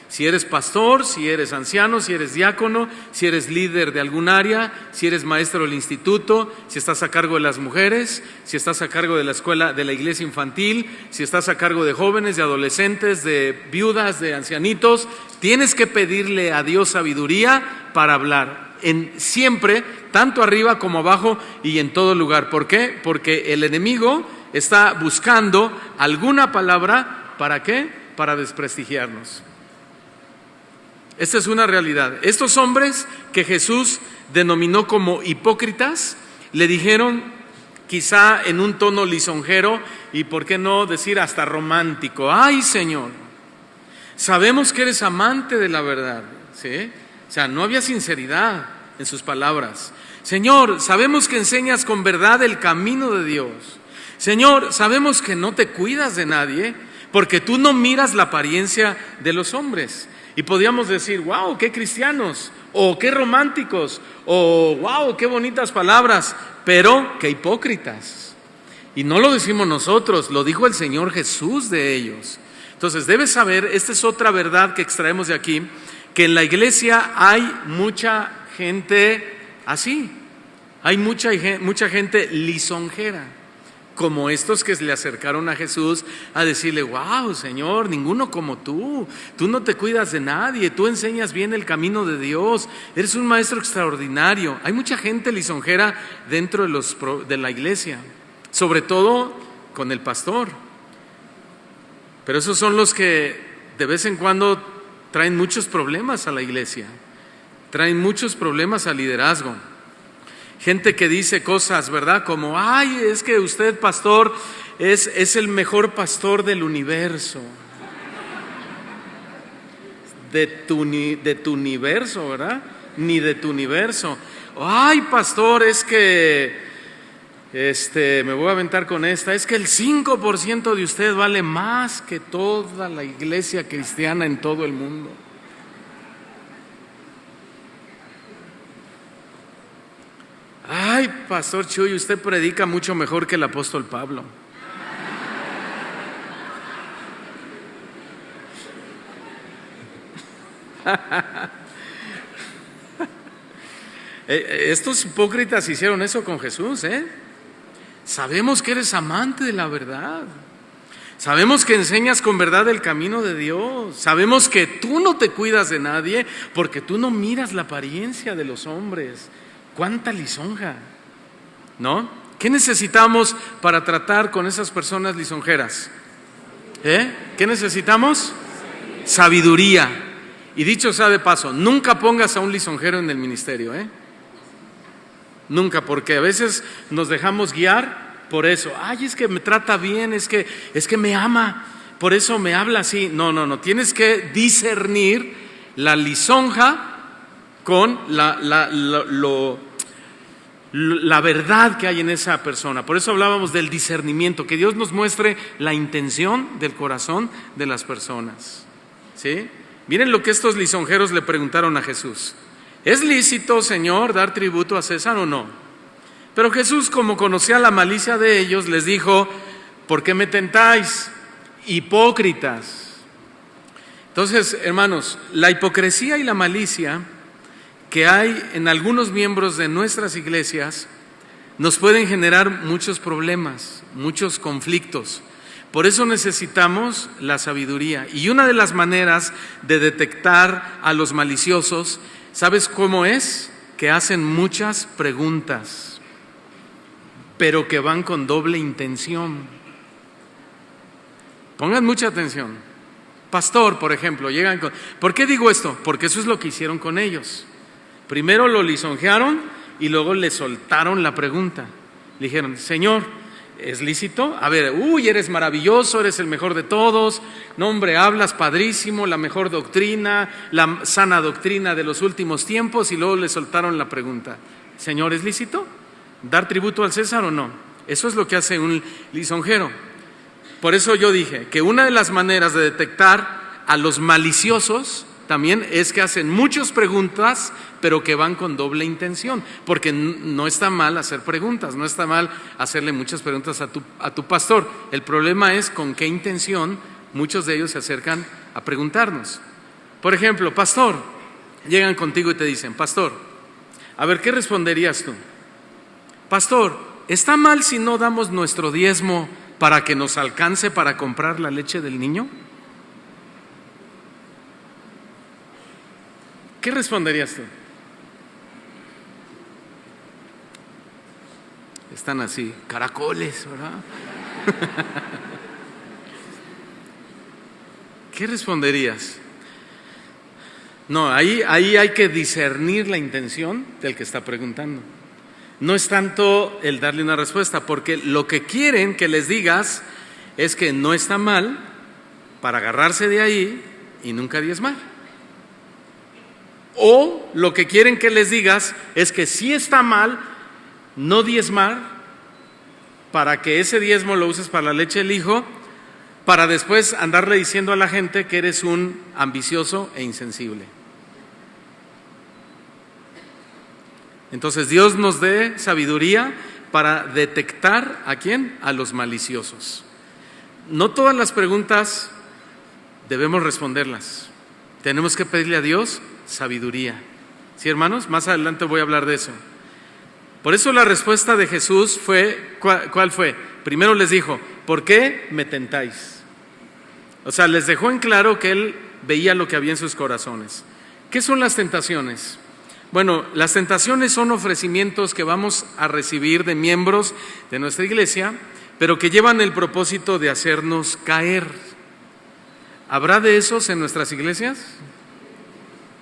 S1: Si eres pastor, si eres anciano, si eres diácono, si eres líder de algún área, si eres maestro del instituto, si estás a cargo de las mujeres, si estás a cargo de la escuela, de la iglesia infantil, si estás a cargo de jóvenes, de adolescentes, de viudas, de ancianitos, tienes que pedirle a Dios sabiduría para hablar, siempre, tanto arriba como abajo y en todo lugar. ¿Por qué? Porque el enemigo está buscando alguna palabra, ¿para qué? Para desprestigiarnos. Esta es una realidad. Estos hombres que Jesús denominó como hipócritas, le dijeron quizá en un tono lisonjero y por qué no decir hasta romántico: ay, Señor, sabemos que eres amante de la verdad, ¿sí? O sea, no había sinceridad en sus palabras. Señor, sabemos que enseñas con verdad el camino de Dios. Señor, sabemos que no te cuidas de nadie porque tú no miras la apariencia de los hombres. Y podíamos decir: wow, qué cristianos, o qué románticos, o wow, qué bonitas palabras, pero qué hipócritas. Y no lo decimos nosotros, lo dijo el Señor Jesús de ellos. Entonces debes saber, esta es otra verdad que extraemos de aquí, que en la iglesia hay mucha gente así, hay mucha gente lisonjera, como estos que se le acercaron a Jesús a decirle: wow, Señor, ninguno como tú no te cuidas de nadie, tú enseñas bien el camino de Dios, eres un maestro extraordinario. Hay mucha gente lisonjera dentro de la iglesia, sobre todo con el pastor, pero esos son los que de vez en cuando traen muchos problemas a la iglesia, traen muchos problemas al liderazgo. Gente que dice cosas, ¿verdad? Como: ay, es que usted, pastor, es el mejor pastor del universo. De tu universo, ¿verdad? Ni de tu universo. Ay, pastor, es que Me voy a aventar con esta. Es que el 5% de usted vale más que toda la iglesia cristiana en todo el mundo. Ay, Pastor Chuy, usted predica mucho mejor que el apóstol Pablo. Estos hipócritas hicieron eso con Jesús, Sabemos que eres amante de la verdad. Sabemos que enseñas con verdad el camino de Dios. Sabemos que tú no te cuidas de nadie porque tú no miras la apariencia de los hombres. ¡Cuánta lisonja! ¿No? ¿Qué necesitamos para tratar con esas personas lisonjeras? ¿Qué necesitamos? Sabiduría. Y dicho sea de paso, nunca pongas a un lisonjero en el ministerio, Nunca, porque a veces nos dejamos guiar por eso. Ay, es que me trata bien, es que me ama, por eso me habla así. No, tienes que discernir la lisonja con la verdad que hay en esa persona. Por eso hablábamos del discernimiento, que Dios nos muestre la intención del corazón de las personas. ¿Sí? Miren lo que estos lisonjeros le preguntaron a Jesús. ¿Es lícito, Señor, dar tributo a César o no? Pero Jesús, como conocía la malicia de ellos, les dijo: ¿por qué me tentáis, hipócritas? Entonces, hermanos, la hipocresía y la malicia que hay en algunos miembros de nuestras iglesias nos pueden generar muchos problemas, muchos conflictos. Por eso necesitamos la sabiduría. Y una de las maneras de detectar a los maliciosos, ¿sabes cómo es? Que hacen muchas preguntas, pero que van con doble intención. Pongan mucha atención. Pastor, por ejemplo, llegan con... ¿Por qué digo esto? Porque eso es lo que hicieron con ellos. Primero lo lisonjearon y luego le soltaron la pregunta. Le dijeron: Señor, ¿es lícito? A ver, eres maravilloso, eres el mejor de todos. No, hombre, hablas padrísimo, la mejor doctrina, la sana doctrina de los últimos tiempos. Y luego le soltaron la pregunta: Señor, ¿es lícito dar tributo al César o no? Eso es lo que hace un lisonjero. Por eso yo dije que una de las maneras de detectar a los maliciosos también es que hacen muchas preguntas, pero que van con doble intención. Porque no está mal hacer preguntas, no está mal hacerle muchas preguntas a tu pastor. El problema es con qué intención muchos de ellos se acercan a preguntarnos. Por ejemplo, pastor, llegan contigo y te dicen: pastor, a ver, ¿qué responderías tú? Pastor, ¿está mal si no damos nuestro diezmo para que nos alcance para comprar la leche del niño? ¿Qué responderías tú? Están así, caracoles, ¿verdad? ¿Qué responderías? No, ahí hay que discernir la intención del que está preguntando. No es tanto el darle una respuesta, porque lo que quieren que les digas es que no está mal para agarrarse de ahí y nunca diezmar. O lo que quieren que les digas es que sí está mal no diezmar, para que ese diezmo lo uses para la leche del hijo, para después andarle diciendo a la gente que eres un ambicioso e insensible. Entonces Dios nos dé sabiduría para detectar ¿a quién? A los maliciosos. No todas las preguntas debemos responderlas. Tenemos que pedirle a Dios sabiduría. ¿Sí, hermanos? Más adelante voy a hablar de eso. Por eso la respuesta de Jesús fue, ¿cuál fue? Primero les dijo: ¿por qué me tentáis? O sea, les dejó en claro que Él veía lo que había en sus corazones. ¿Qué son las tentaciones? Bueno, las tentaciones son ofrecimientos que vamos a recibir de miembros de nuestra iglesia, pero que llevan el propósito de hacernos caer. ¿Habrá de esos en nuestras iglesias?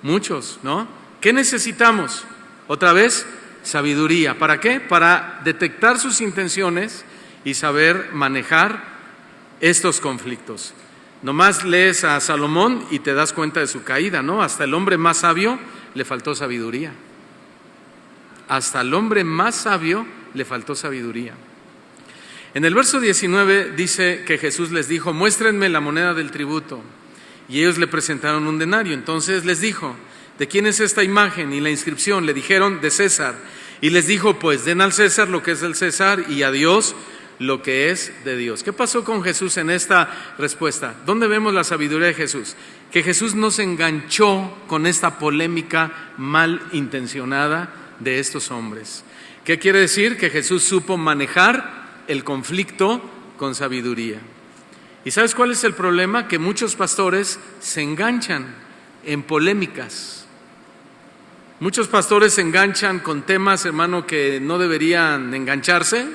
S1: Muchos, ¿no? ¿Qué necesitamos? Otra vez, sabiduría. ¿Para qué? Para detectar sus intenciones y saber manejar estos conflictos. Nomás lees a Salomón y te das cuenta de su caída, ¿no? Hasta el hombre más sabio le faltó sabiduría. Hasta el hombre más sabio le faltó sabiduría. En el verso 19 dice que Jesús les dijo: muéstrenme la moneda del tributo. Y ellos le presentaron un denario. Entonces les dijo: ¿de quién es esta imagen y la inscripción? Le dijeron: de César. Y les dijo: pues den al César lo que es del César y a Dios lo que es de Dios. ¿Qué pasó con Jesús en esta respuesta? ¿Dónde vemos la sabiduría de Jesús? Que Jesús no se enganchó con esta polémica malintencionada de estos hombres. ¿Qué quiere decir? Que Jesús supo manejar el conflicto con sabiduría. ¿Y sabes cuál es el problema? Que muchos pastores se enganchan en polémicas. Muchos pastores se enganchan con temas, hermano, que no deberían engancharse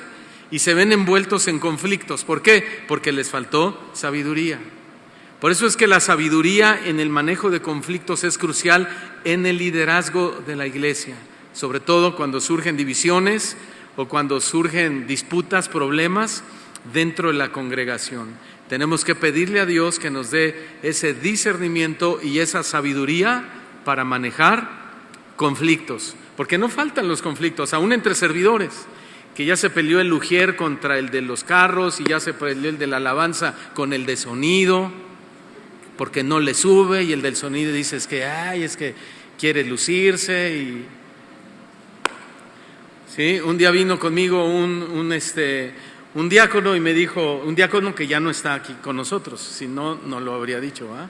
S1: y se ven envueltos en conflictos. ¿Por qué? Porque les faltó sabiduría. Por eso es que la sabiduría en el manejo de conflictos es crucial en el liderazgo de la iglesia, sobre todo cuando surgen divisiones o cuando surgen disputas, problemas dentro de la congregación. Tenemos que pedirle a Dios que nos dé ese discernimiento y esa sabiduría para manejar conflictos, porque no faltan los conflictos, aún entre servidores, que ya se peleó el ujier contra el de los carros y ya se peleó el de la alabanza con el de sonido, porque no le sube, y el del sonido dice es que quiere lucirse. Y sí, un día vino conmigo un diácono y me dijo, un diácono que ya no está aquí con nosotros, si no, no lo habría dicho, ¿eh?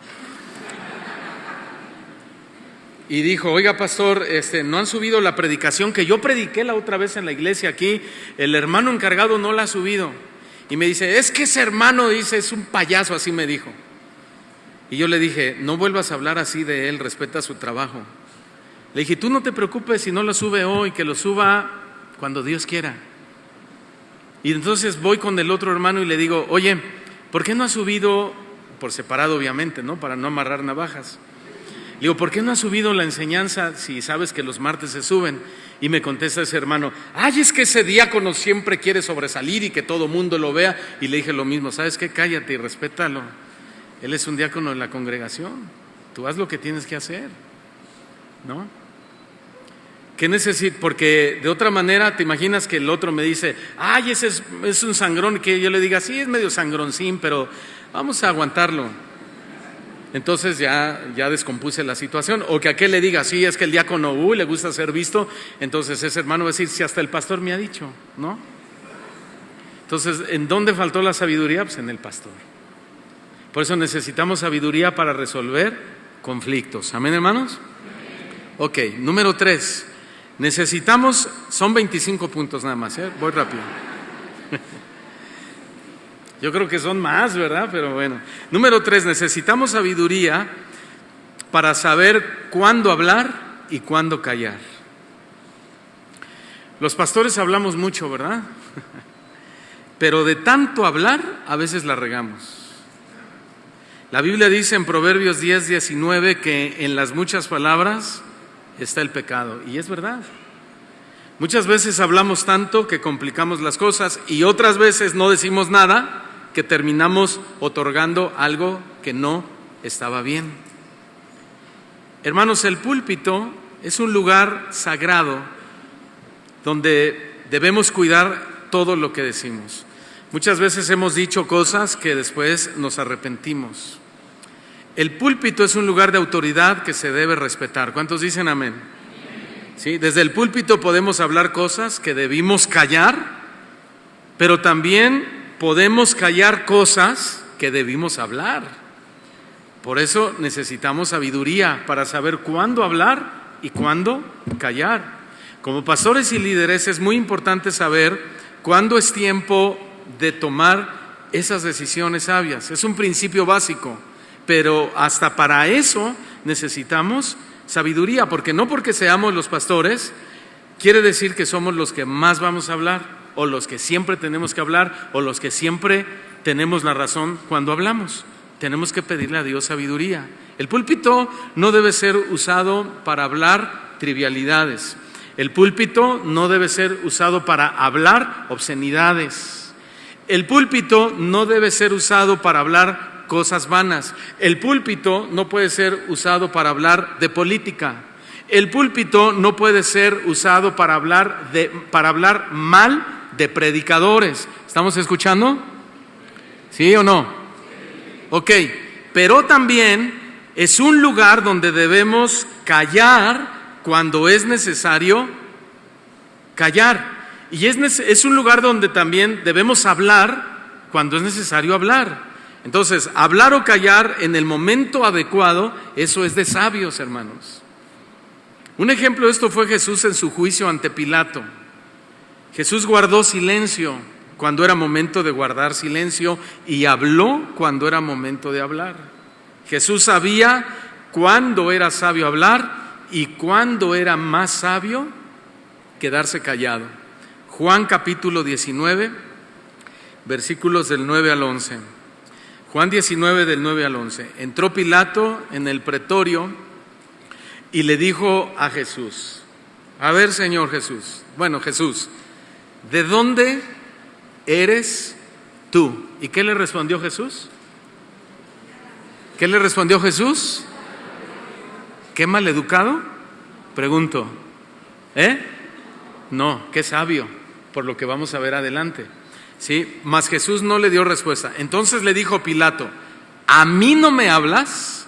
S1: Y dijo: oiga, pastor, no han subido la predicación que yo prediqué la otra vez en la iglesia aquí, el hermano encargado no la ha subido. Y me dice: es que ese hermano, dice, es un payaso, así me dijo. Y yo le dije: no vuelvas a hablar así de él, respeta su trabajo. Le dije: tú no te preocupes si no lo sube hoy, que lo suba cuando Dios quiera. Y entonces voy con el otro hermano y le digo: oye, ¿por qué no has subido, por separado obviamente, ¿no?, para no amarrar navajas? Le digo: ¿por qué no has subido la enseñanza si sabes que los martes se suben? Y me contesta ese hermano: ay, es que ese diácono siempre quiere sobresalir y que todo mundo lo vea. Y le dije lo mismo: ¿sabes qué? Cállate y respétalo. Él es un diácono de la congregación. Tú haz lo que tienes que hacer, ¿no? ¿Qué necesito? Porque de otra manera te imaginas que el otro me dice: ay, ese es un sangrón, y que yo le diga: sí, es medio sangroncín, pero vamos a aguantarlo. Entonces ya descompuse la situación. O que aquel le diga: sí, es que el diácono le gusta ser visto. Entonces ese hermano va a decir: sí, hasta el pastor me ha dicho, ¿no? Entonces, ¿en dónde faltó la sabiduría? Pues en el pastor. Por eso necesitamos sabiduría para resolver conflictos. ¿Amén, hermanos? Ok, número 3. Necesitamos, son 25 puntos nada más, voy rápido. Yo creo que son más, ¿verdad? Pero bueno. Número 3, necesitamos sabiduría para saber cuándo hablar y cuándo callar. Los pastores hablamos mucho, ¿verdad? Pero de tanto hablar, a veces la regamos. La Biblia dice en Proverbios 10:19 que en las muchas palabras está el pecado, y es verdad. Muchas veces hablamos tanto que complicamos las cosas, y otras veces no decimos nada, que terminamos otorgando algo que no estaba bien. Hermanos, el púlpito es un lugar sagrado donde debemos cuidar todo lo que decimos. Muchas veces hemos dicho cosas que después nos arrepentimos. El púlpito es un lugar de autoridad que se debe respetar. ¿Cuántos dicen amén? ¿Sí? Desde el púlpito podemos hablar cosas que debimos callar, pero también podemos callar cosas que debimos hablar. Por eso necesitamos sabiduría para saber cuándo hablar y cuándo callar. Como pastores y líderes es muy importante saber cuándo es tiempo de tomar esas decisiones sabias. Es un principio básico, pero hasta para eso necesitamos sabiduría, porque no porque seamos los pastores quiere decir que somos los que más vamos a hablar, o los que siempre tenemos que hablar, o los que siempre tenemos la razón cuando hablamos. Tenemos que pedirle a Dios sabiduría. El púlpito no debe ser usado para hablar trivialidades. El púlpito no debe ser usado para hablar obscenidades. El púlpito no debe ser usado para hablar cosas vanas. El púlpito no puede ser usado para hablar de política. El púlpito no puede ser usado para hablar mal de predicadores. ¿Estamos escuchando? ¿Sí o no? Ok, pero también es un lugar donde debemos callar cuando es necesario callar. Y es un lugar donde también debemos hablar cuando es necesario hablar. Entonces, hablar o callar en el momento adecuado, eso es de sabios, hermanos. Un ejemplo de esto fue Jesús en su juicio ante Pilato. Jesús guardó silencio cuando era momento de guardar silencio y habló cuando era momento de hablar. Jesús sabía cuándo era sabio hablar y cuándo era más sabio quedarse callado. Juan capítulo 19, versículos del 9 al 11. Juan 19 del 9 al 11. Entró Pilato en el pretorio y le dijo a Jesús: a ver, Señor Jesús, Jesús, ¿de dónde eres tú? ¿Y qué le respondió Jesús? ¿Qué le respondió Jesús? ¿Qué maleducado? Pregunto. No, qué sabio, por lo que vamos a ver adelante. ¿Sí? Mas Jesús no le dio respuesta. Entonces le dijo Pilato: ¿a mí no me hablas?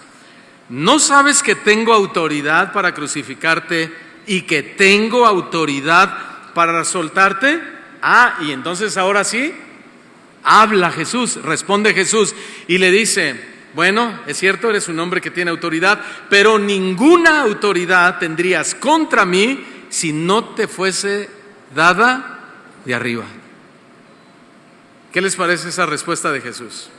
S1: ¿No sabes que tengo autoridad para crucificarte y que tengo autoridad para soltarte? Y entonces ahora sí, habla Jesús, responde Jesús y le dice: bueno, es cierto, eres un hombre que tiene autoridad, pero ninguna autoridad tendrías contra mí si no te fuese dada de arriba. ¿Qué les parece esa respuesta de Jesús?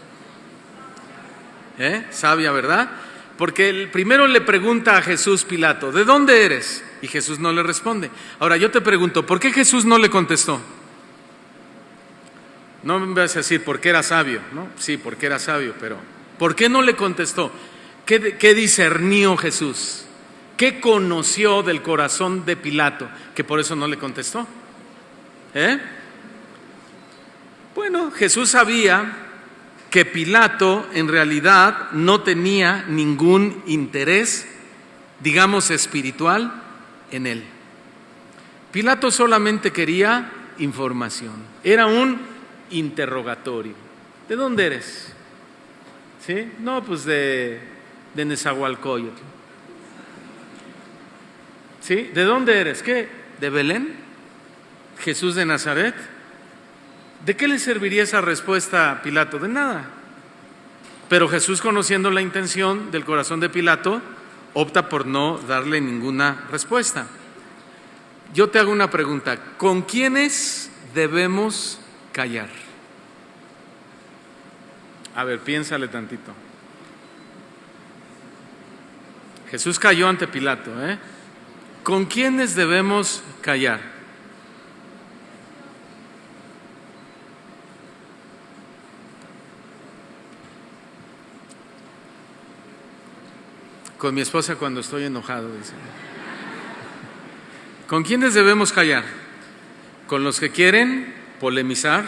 S1: Sabia, ¿verdad? Porque el primero le pregunta a Jesús Pilato: ¿de dónde eres? Y Jesús no le responde. Ahora yo te pregunto, ¿por qué Jesús no le contestó? No me vas a decir porque era sabio, ¿no? Sí, porque era sabio, pero ¿por qué no le contestó? ¿Qué discernió Jesús? ¿Qué conoció del corazón de Pilato que por eso no le contestó? Bueno, Jesús sabía que Pilato en realidad no tenía ningún interés, digamos, espiritual en él. Pilato solamente quería información. Era un interrogatorio. ¿De dónde eres? ¿Sí? No, pues de Nezahualcóyotl. ¿Sí? ¿De dónde eres? ¿Qué? ¿De Belén? ¿Jesús de Nazaret? ¿De qué le serviría esa respuesta a Pilato? De nada. Pero Jesús, conociendo la intención del corazón de Pilato, opta por no darle ninguna respuesta. Yo te hago una pregunta: ¿con quiénes debemos callar? A ver, piénsale tantito. Jesús cayó ante Pilato, ¿Con quiénes debemos callar? Con mi esposa cuando estoy enojado, dice. ¿Con quiénes debemos callar? ¿Con los que quieren polemizar?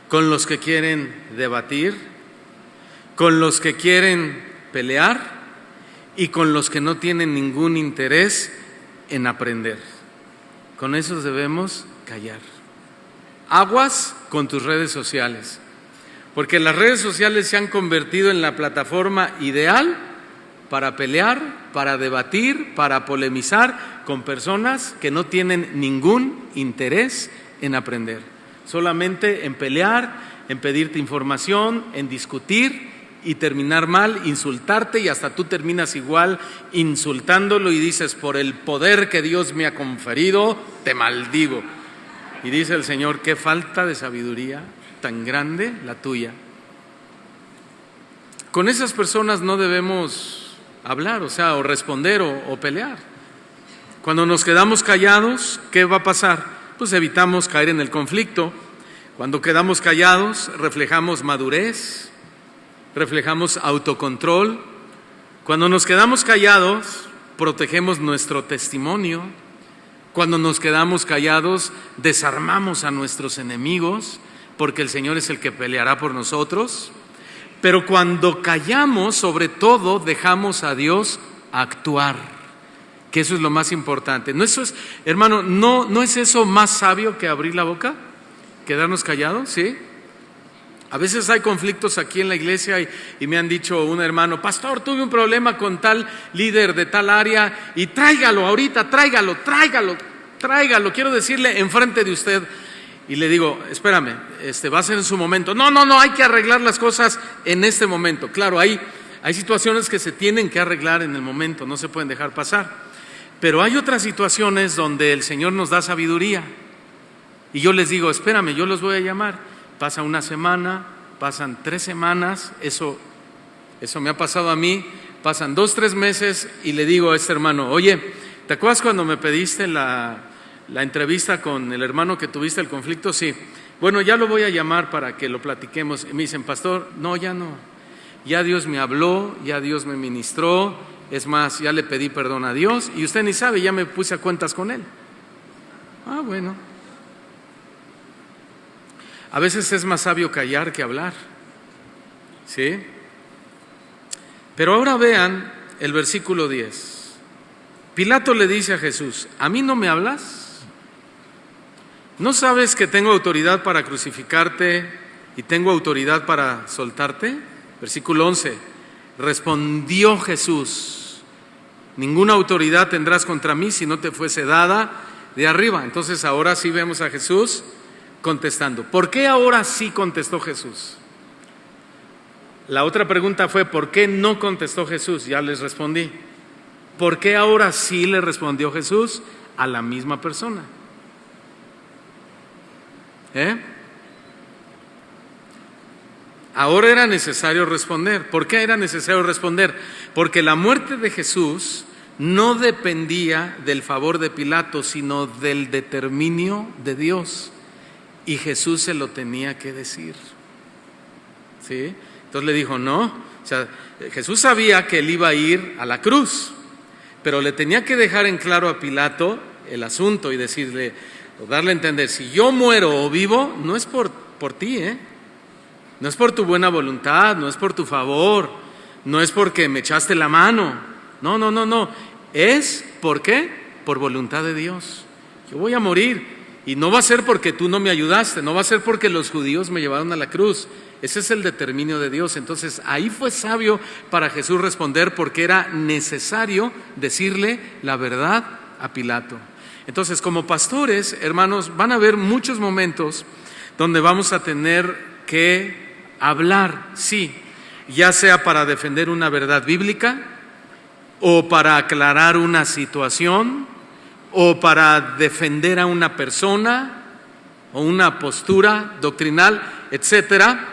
S1: ¿Con los que quieren debatir? ¿Con los que quieren pelear? Y con los que no tienen ningún interés en aprender. Con esos debemos callar. Aguas con tus redes sociales, porque las redes sociales se han convertido en la plataforma ideal para pelear, para debatir, para polemizar con personas que no tienen ningún interés en aprender, solamente en pelear, en pedirte información, en discutir y terminar mal, insultarte, y hasta tú terminas igual insultándolo y dices: por el poder que Dios me ha conferido, te maldigo. Y dice el Señor: qué falta de sabiduría tan grande la tuya. Con esas personas no debemos hablar, o responder o pelear. Cuando nos quedamos callados, ¿qué va a pasar? Pues evitamos caer en el conflicto. Cuando quedamos callados, reflejamos madurez, reflejamos autocontrol. Cuando nos quedamos callados, protegemos nuestro testimonio. Cuando nos quedamos callados, desarmamos a nuestros enemigos, porque el Señor es el que peleará por nosotros. Pero cuando callamos, sobre todo, dejamos a Dios actuar, que eso es lo más importante. ¿No eso es, hermano, no es eso más sabio que abrir la boca? ¿Quedarnos callados? ¿Sí? A veces hay conflictos aquí en la iglesia y me han dicho un hermano: pastor, tuve un problema con tal líder de tal área y tráigalo ahorita, tráigalo, quiero decirle enfrente de usted. Y le digo: espérame, va a ser en su momento. No, hay que arreglar las cosas en este momento. Claro, hay situaciones que se tienen que arreglar en el momento, no se pueden dejar pasar. Pero hay otras situaciones donde el Señor nos da sabiduría. Y yo les digo: espérame, yo los voy a llamar. Pasa una semana, pasan 3 semanas, eso me ha pasado a mí, pasan 2, 3 meses y le digo a este hermano: oye, ¿te acuerdas cuando me pediste la entrevista con el hermano que tuviste el conflicto? Sí. Bueno, ya lo voy a llamar para que lo platiquemos. Y me dicen: pastor, no, ya no. Ya Dios me habló, ya Dios me ministró, es más, ya le pedí perdón a Dios y usted ni sabe, ya me puse a cuentas con él. Ah, bueno. A veces es más sabio callar que hablar, ¿sí? Pero ahora vean el versículo 10. Pilato le dice a Jesús: ¿a mí no me hablas? ¿No sabes que tengo autoridad para crucificarte y tengo autoridad para soltarte? Versículo 11. Respondió Jesús: ninguna autoridad tendrás contra mí si no te fuese dada de arriba. Entonces ahora sí vemos a Jesús contestando. ¿Por qué ahora sí contestó Jesús? La otra pregunta fue: ¿por qué no contestó Jesús? Ya les respondí. ¿Por qué ahora sí le respondió Jesús a la misma persona? Ahora era necesario responder. ¿Por qué era necesario responder? Porque la muerte de Jesús no dependía del favor de Pilato, sino del determinio de Dios. Y Jesús se lo tenía que decir, ¿sí? Entonces le dijo: no, o sea, Jesús sabía que él iba a ir a la cruz, pero le tenía que dejar en claro a Pilato el asunto y decirle, o darle a entender: si yo muero o vivo, no es por ti, no es por tu buena voluntad, no es por tu favor, no es porque me echaste la mano, no, es ¿por qué? Por voluntad de Dios. Yo voy a morir. Y no va a ser porque tú no me ayudaste, no va a ser porque los judíos me llevaron a la cruz. Ese es el determinio de Dios. Entonces ahí fue sabio para Jesús responder, porque era necesario decirle la verdad a Pilato. Entonces, como pastores, hermanos, van a haber muchos momentos donde vamos a tener que hablar, sí, ya sea para defender una verdad bíblica o para aclarar una situación, o para defender a una persona o una postura doctrinal, etcétera.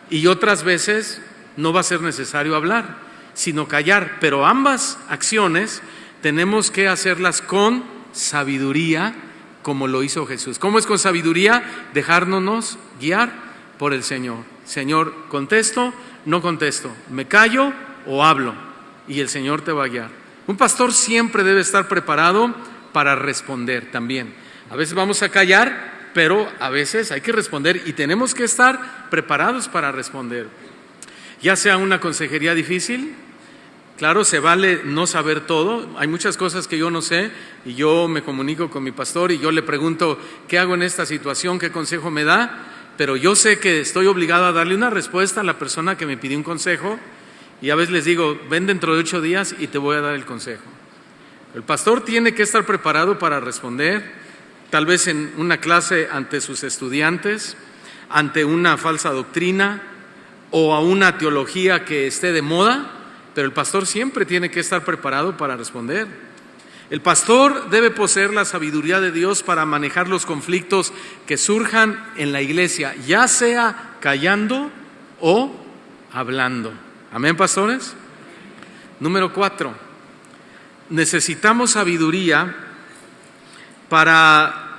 S1: Y otras veces no va a ser necesario hablar, sino callar. Pero ambas acciones tenemos que hacerlas con sabiduría, como lo hizo Jesús. ¿Cómo es con sabiduría? Dejándonos guiar por el Señor. Señor, ¿contesto? No contesto. ¿Me callo o hablo? Y el Señor te va a guiar. Un pastor siempre debe estar preparado para responder también. A veces vamos a callar, pero a veces hay que responder y tenemos que estar preparados para responder. Ya sea una consejería difícil, claro, se vale no saber todo. Hay muchas cosas que yo no sé y yo me comunico con mi pastor y yo le pregunto: ¿qué hago en esta situación? ¿Qué consejo me da? Pero yo sé que estoy obligado a darle una respuesta a la persona que me pidió un consejo y a veces les digo: ven dentro de 8 días y te voy a dar el consejo. El pastor tiene que estar preparado para responder, tal vez en una clase ante sus estudiantes, ante una falsa doctrina o a una teología que esté de moda, pero el pastor siempre tiene que estar preparado para responder. El pastor debe poseer la sabiduría de Dios para manejar los conflictos que surjan en la iglesia, ya sea callando o hablando. ¿Amén, pastores? Número 4. Necesitamos sabiduría para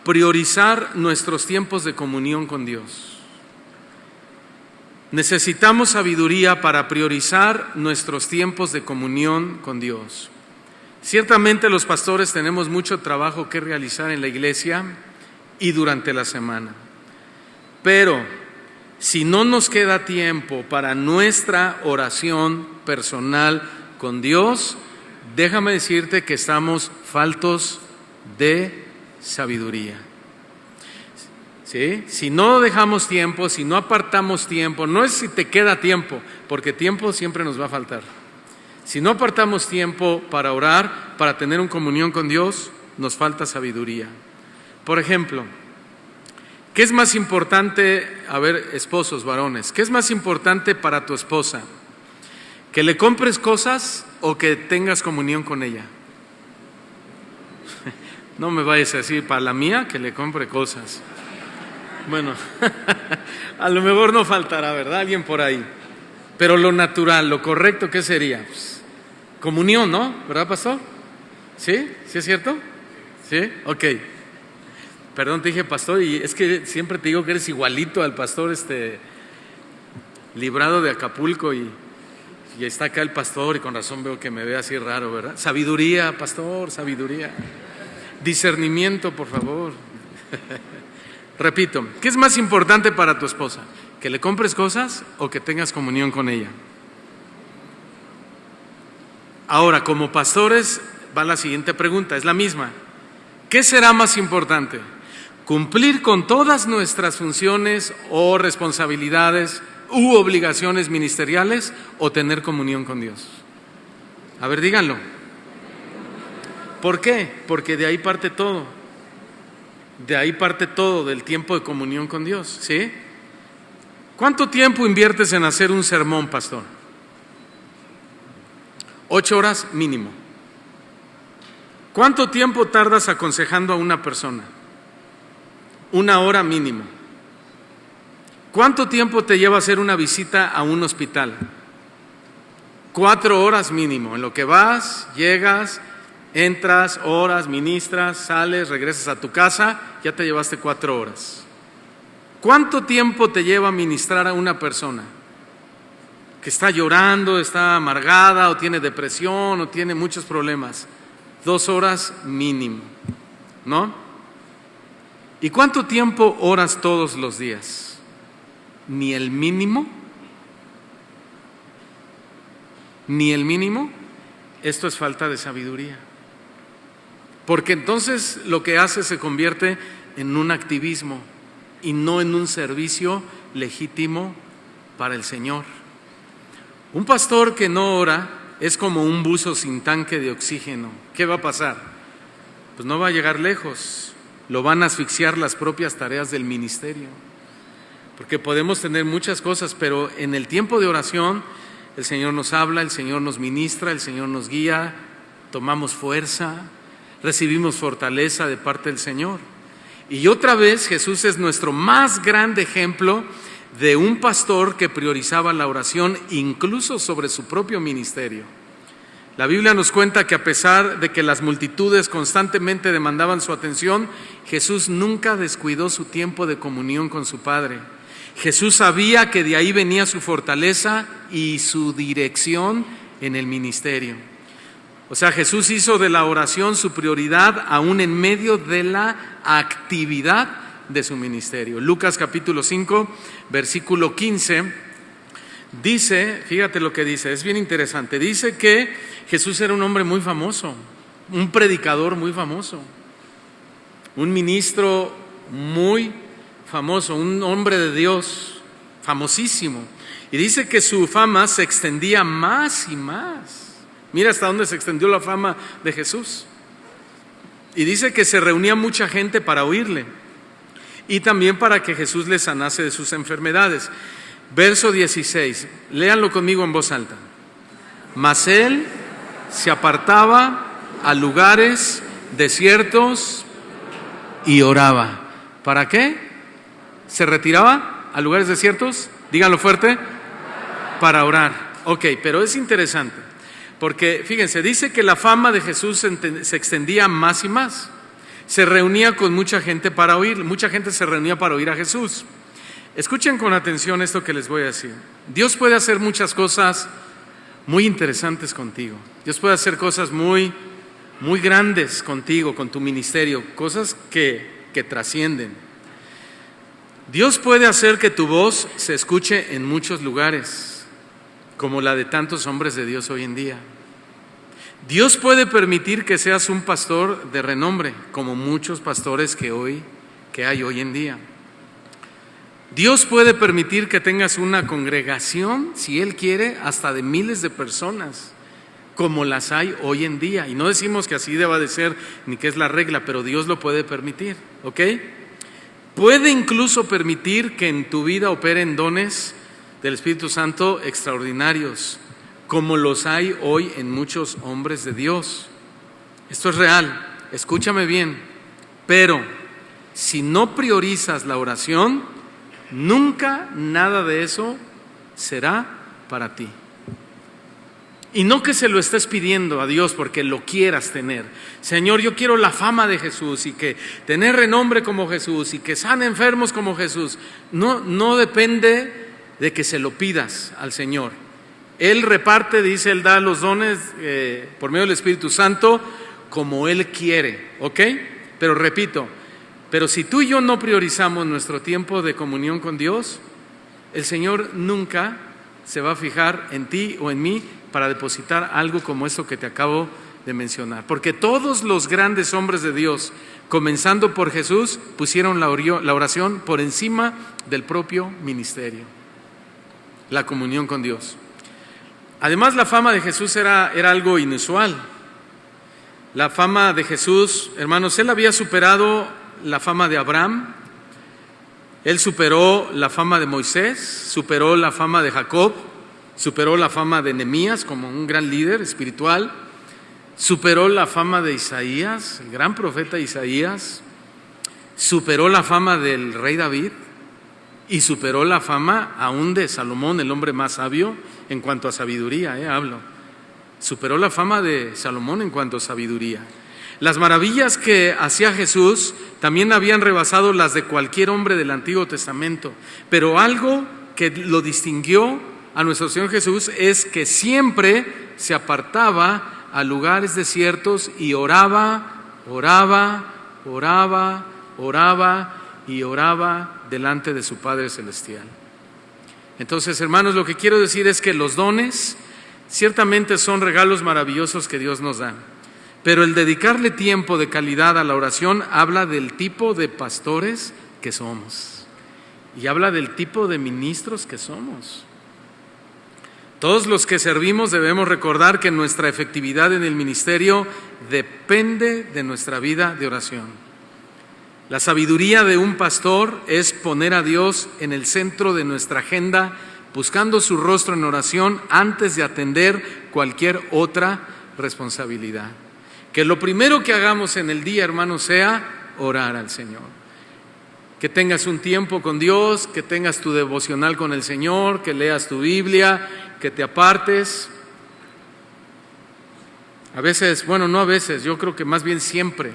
S1: priorizar nuestros tiempos de comunión con Dios. Necesitamos sabiduría para priorizar nuestros tiempos de comunión con Dios. Ciertamente los pastores tenemos mucho trabajo que realizar en la iglesia y durante la semana. Pero si no nos queda tiempo para nuestra oración personal con Dios, déjame decirte que estamos faltos de sabiduría. ¿Sí? Si no dejamos tiempo, si no apartamos tiempo, no es si te queda tiempo, porque tiempo siempre nos va a faltar. Si no apartamos tiempo para orar, para tener una comunión con Dios, nos falta sabiduría. Por ejemplo, ¿qué es más importante? A ver, esposos, varones, ¿qué es más importante para tu esposa? ¿Que le compres cosas o que tengas comunión con ella? No me vayas a decir, para la mía, que le compre cosas. Bueno, a lo mejor no faltará, ¿verdad? Alguien por ahí. Pero lo natural, lo correcto, ¿qué sería? Pues, comunión, ¿no? ¿Verdad, pastor? ¿Sí? ¿Sí es cierto? ¿Sí? Ok. Perdón, te dije pastor, y es que siempre te digo que eres igualito al pastor Librado de Acapulco, y está acá el pastor, y con razón veo que me ve así raro, ¿verdad? Sabiduría, pastor, sabiduría. Discernimiento, por favor. Repito, ¿qué es más importante para tu esposa? ¿Que le compres cosas o que tengas comunión con ella? Ahora, como pastores, va la siguiente pregunta, es la misma. ¿Qué será más importante? ¿Cumplir con todas nuestras funciones o responsabilidades u obligaciones ministeriales o tener comunión con Dios? A ver, díganlo. ¿Por qué? Porque de ahí parte todo. De ahí parte todo, del tiempo de comunión con Dios, ¿sí? ¿Cuánto tiempo inviertes en hacer un sermón, pastor? 8 horas mínimo. ¿Cuánto tiempo tardas aconsejando a una persona? 1 hora mínimo. ¿Cuánto tiempo te lleva hacer una visita a un hospital? 4 horas mínimo, en lo que vas, llegas, entras, oras, ministras, sales, regresas a tu casa, ya te llevaste 4 horas. ¿Cuánto tiempo te lleva ministrar a una persona que está llorando, está amargada o tiene depresión o tiene muchos problemas? 2 horas mínimo, ¿no? ¿Y cuánto tiempo oras todos los días? ¿Ni el mínimo? ¿Ni el mínimo? Esto es falta de sabiduría. Porque entonces lo que hace se convierte en un activismo y no en un servicio legítimo para el Señor. Un pastor que no ora es como un buzo sin tanque de oxígeno. ¿Qué va a pasar? Pues no va a llegar lejos, lo van a asfixiar las propias tareas del ministerio. Porque podemos tener muchas cosas, pero en el tiempo de oración el Señor nos habla, el Señor nos ministra, el Señor nos guía, tomamos fuerza, recibimos fortaleza de parte del Señor. Y otra vez Jesús es nuestro más grande ejemplo de un pastor que priorizaba la oración incluso sobre su propio ministerio. La Biblia nos cuenta que a pesar de que las multitudes constantemente demandaban su atención, Jesús nunca descuidó su tiempo de comunión con su Padre. Jesús sabía que de ahí venía su fortaleza y su dirección en el ministerio. O sea, Jesús hizo de la oración su prioridad aún en medio de la actividad de su ministerio. Lucas capítulo 5, versículo 15, dice, fíjate lo que dice, es bien interesante, dice que Jesús era un hombre muy famoso, un predicador muy famoso, un ministro muy famoso, un hombre de Dios famosísimo. Y dice que su fama se extendía más y más. Mira hasta dónde se extendió la fama de Jesús. Y dice que se reunía mucha gente para oírle y también para que Jesús les sanase de sus enfermedades. Verso 16, léanlo conmigo en voz alta. Mas él se apartaba a lugares desiertos y oraba. ¿Para qué? ¿Se retiraba a lugares desiertos? Díganlo fuerte. Para orar. Ok, pero es interesante, porque fíjense, dice que la fama de Jesús se extendía más y más. Se reunía con mucha gente para oír, mucha gente se reunía para oír a Jesús. Escuchen con atención esto que les voy a decir. Dios puede hacer muchas cosas muy interesantes contigo. Dios puede hacer cosas muy grandes contigo, con tu ministerio, cosas que trascienden. Dios puede hacer que tu voz se escuche en muchos lugares, como la de tantos hombres de Dios hoy en día. Dios puede permitir que seas un pastor de renombre, como muchos pastores que hay hoy en día. Dios puede permitir que tengas una congregación, si Él quiere, hasta de miles de personas, como las hay hoy en día. Y no decimos que así deba de ser, ni que es la regla, pero Dios lo puede permitir, ¿ok? Puede incluso permitir que en tu vida operen dones del Espíritu Santo extraordinarios, como los hay hoy en muchos hombres de Dios. Esto es real, escúchame bien, pero si no priorizas la oración, nunca nada de eso será para ti. Y no que se lo estés pidiendo a Dios porque lo quieras tener. Señor, yo quiero la fama de Jesús y que tener renombre como Jesús y que sane enfermos como Jesús. No depende de que se lo pidas al Señor. Él reparte, dice, Él da los dones por medio del Espíritu Santo como Él quiere, ¿ok? Pero repito, pero si tú y yo no priorizamos nuestro tiempo de comunión con Dios, el Señor nunca se va a fijar en ti o en mí para depositar algo como eso que te acabo de mencionar. Porque todos los grandes hombres de Dios, comenzando por Jesús, pusieron la oración por encima del propio ministerio, la comunión con Dios. Además, la fama de Jesús era algo inusual. La fama de Jesús, hermanos, Él había superado la fama de Abraham, Él superó la fama de Moisés, superó la fama de Jacob, superó la fama de Nehemías como un gran líder espiritual, superó la fama de Isaías, el gran profeta Isaías, superó la fama del rey David y superó la fama aún de Salomón, el hombre más sabio en cuanto a sabiduría, superó la fama de Salomón en cuanto a sabiduría. Las maravillas que hacía Jesús también habían rebasado las de cualquier hombre del Antiguo Testamento, pero algo que lo distinguió a nuestro Señor Jesús es que siempre se apartaba a lugares desiertos y oraba delante de su Padre Celestial. Entonces, hermanos, lo que quiero decir es que los dones ciertamente son regalos maravillosos que Dios nos da, pero el dedicarle tiempo de calidad a la oración habla del tipo de pastores que somos y habla del tipo de ministros que somos. Todos los que servimos debemos recordar que nuestra efectividad en el ministerio depende de nuestra vida de oración. La sabiduría de un pastor es poner a Dios en el centro de nuestra agenda, buscando su rostro en oración antes de atender cualquier otra responsabilidad. Que lo primero que hagamos en el día, hermano, sea orar al Señor. Que tengas un tiempo con Dios, que tengas tu devocional con el Señor, que leas tu Biblia, que te apartes. A veces, bueno, no a veces, yo creo que más bien siempre,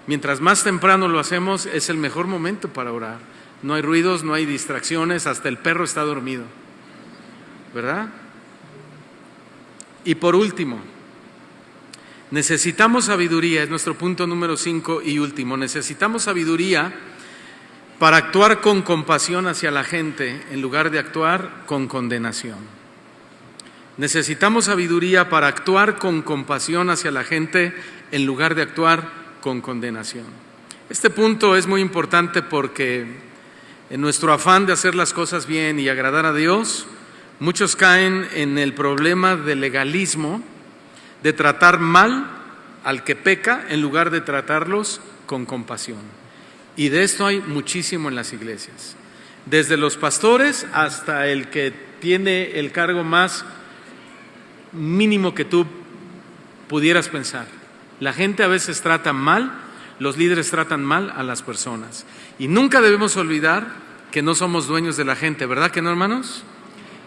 S1: mientras más temprano lo hacemos, es el mejor momento para orar. No hay ruidos, no hay distracciones, hasta el perro está dormido, ¿verdad? Y por último, necesitamos sabiduría, es nuestro punto número 5 y último. Necesitamos sabiduría para actuar con compasión hacia la gente en lugar de actuar con condenación. Necesitamos sabiduría para actuar con compasión hacia la gente en lugar de actuar con condenación. Este punto es muy importante porque en nuestro afán de hacer las cosas bien y agradar a Dios, muchos caen en el problema del legalismo, de tratar mal al que peca en lugar de tratarlos con compasión. Y de esto hay muchísimo en las iglesias, desde los pastores hasta el que tiene el cargo más mínimo que tú pudieras pensar. La gente a veces trata mal, los líderes tratan mal a las personas. Y nunca debemos olvidar que no somos dueños de la gente, ¿verdad que no, hermanos?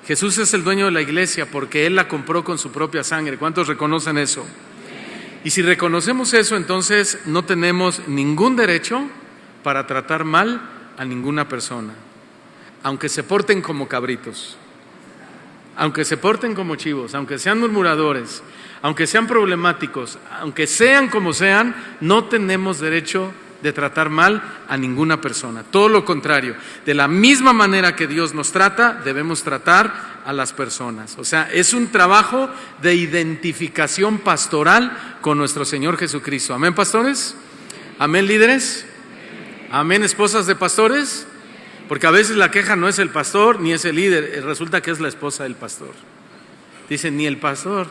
S1: Jesús es el dueño de la iglesia porque Él la compró con su propia sangre. ¿Cuántos reconocen eso? Y si reconocemos eso, entonces no tenemos ningún derecho para tratar mal a ninguna persona, aunque se porten como cabritos, aunque se porten como chivos, aunque sean murmuradores, aunque sean problemáticos, aunque sean como sean, no tenemos derecho de tratar mal a ninguna persona. Todo lo contrario, de la misma manera que Dios nos trata, debemos tratar a las personas. O sea, es un trabajo de identificación pastoral con nuestro Señor Jesucristo. ¿Amén, pastores? ¿Amén, líderes? ¿Amén, esposas de pastores? Porque a veces la queja no es el pastor ni es el líder, resulta que es la esposa del pastor. Dicen, ni el pastor,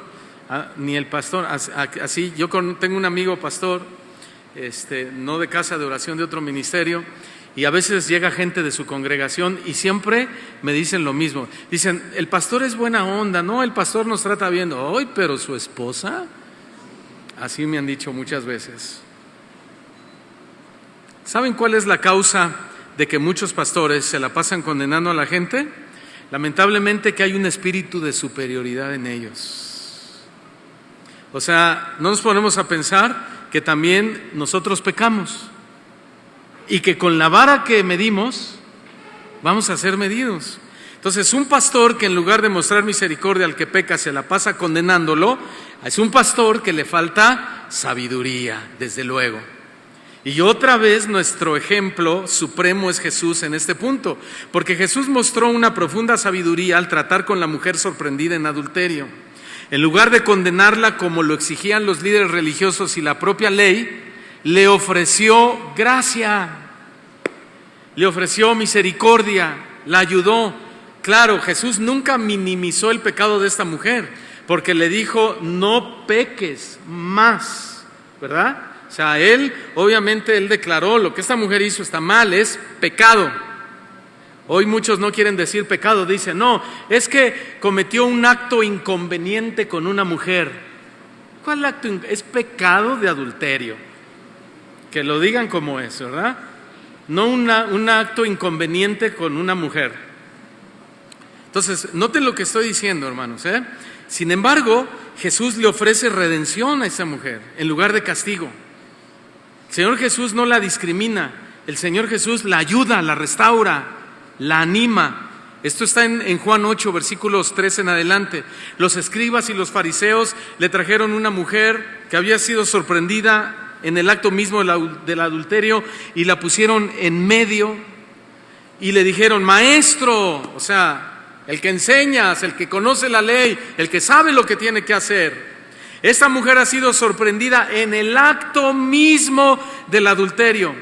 S1: ni el pastor. Así, yo tengo un amigo pastor, no de casa de oración, de otro ministerio, y a veces llega gente de su congregación y siempre me dicen lo mismo. Dicen, el pastor es buena onda, no, el pastor nos trata bien. Ay, pero su esposa, así me han dicho muchas veces. ¿Saben cuál es la causa de que muchos pastores se la pasan condenando a la gente? Lamentablemente que hay un espíritu de superioridad en ellos. O sea, no nos ponemos a pensar que también nosotros pecamos y que con la vara que medimos vamos a ser medidos. Entonces, un pastor que en lugar de mostrar misericordia al que peca se la pasa condenándolo, es un pastor que le falta sabiduría, desde luego. Y otra vez nuestro ejemplo supremo es Jesús en este punto, porque Jesús mostró una profunda sabiduría al tratar con la mujer sorprendida en adulterio. En lugar de condenarla como lo exigían los líderes religiosos y la propia ley, le ofreció gracia, le ofreció misericordia, la ayudó. Claro, Jesús nunca minimizó el pecado de esta mujer, porque le dijo, no peques más, ¿verdad? O sea, obviamente él declaró, lo que esta mujer hizo está mal, es pecado. Hoy muchos no quieren decir pecado, dicen, no, es que cometió un acto inconveniente con una mujer. ¿Cuál acto? Es pecado de adulterio. Que lo digan como es, ¿verdad? No un acto inconveniente con una mujer. Entonces, noten lo que estoy diciendo, hermanos, ¿eh? Sin embargo, Jesús le ofrece redención a esa mujer en lugar de castigo. El Señor Jesús no la discrimina, el Señor Jesús la ayuda, la restaura, la anima. Esto está en Juan 8, versículos 3 en adelante. Los escribas y los fariseos le trajeron una mujer que había sido sorprendida en el acto mismo del adulterio y la pusieron en medio y le dijeron, maestro, o sea, el que enseñas, el que conoce la ley, el que sabe lo que tiene que hacer. Esta mujer ha sido sorprendida en el acto mismo del adulterio.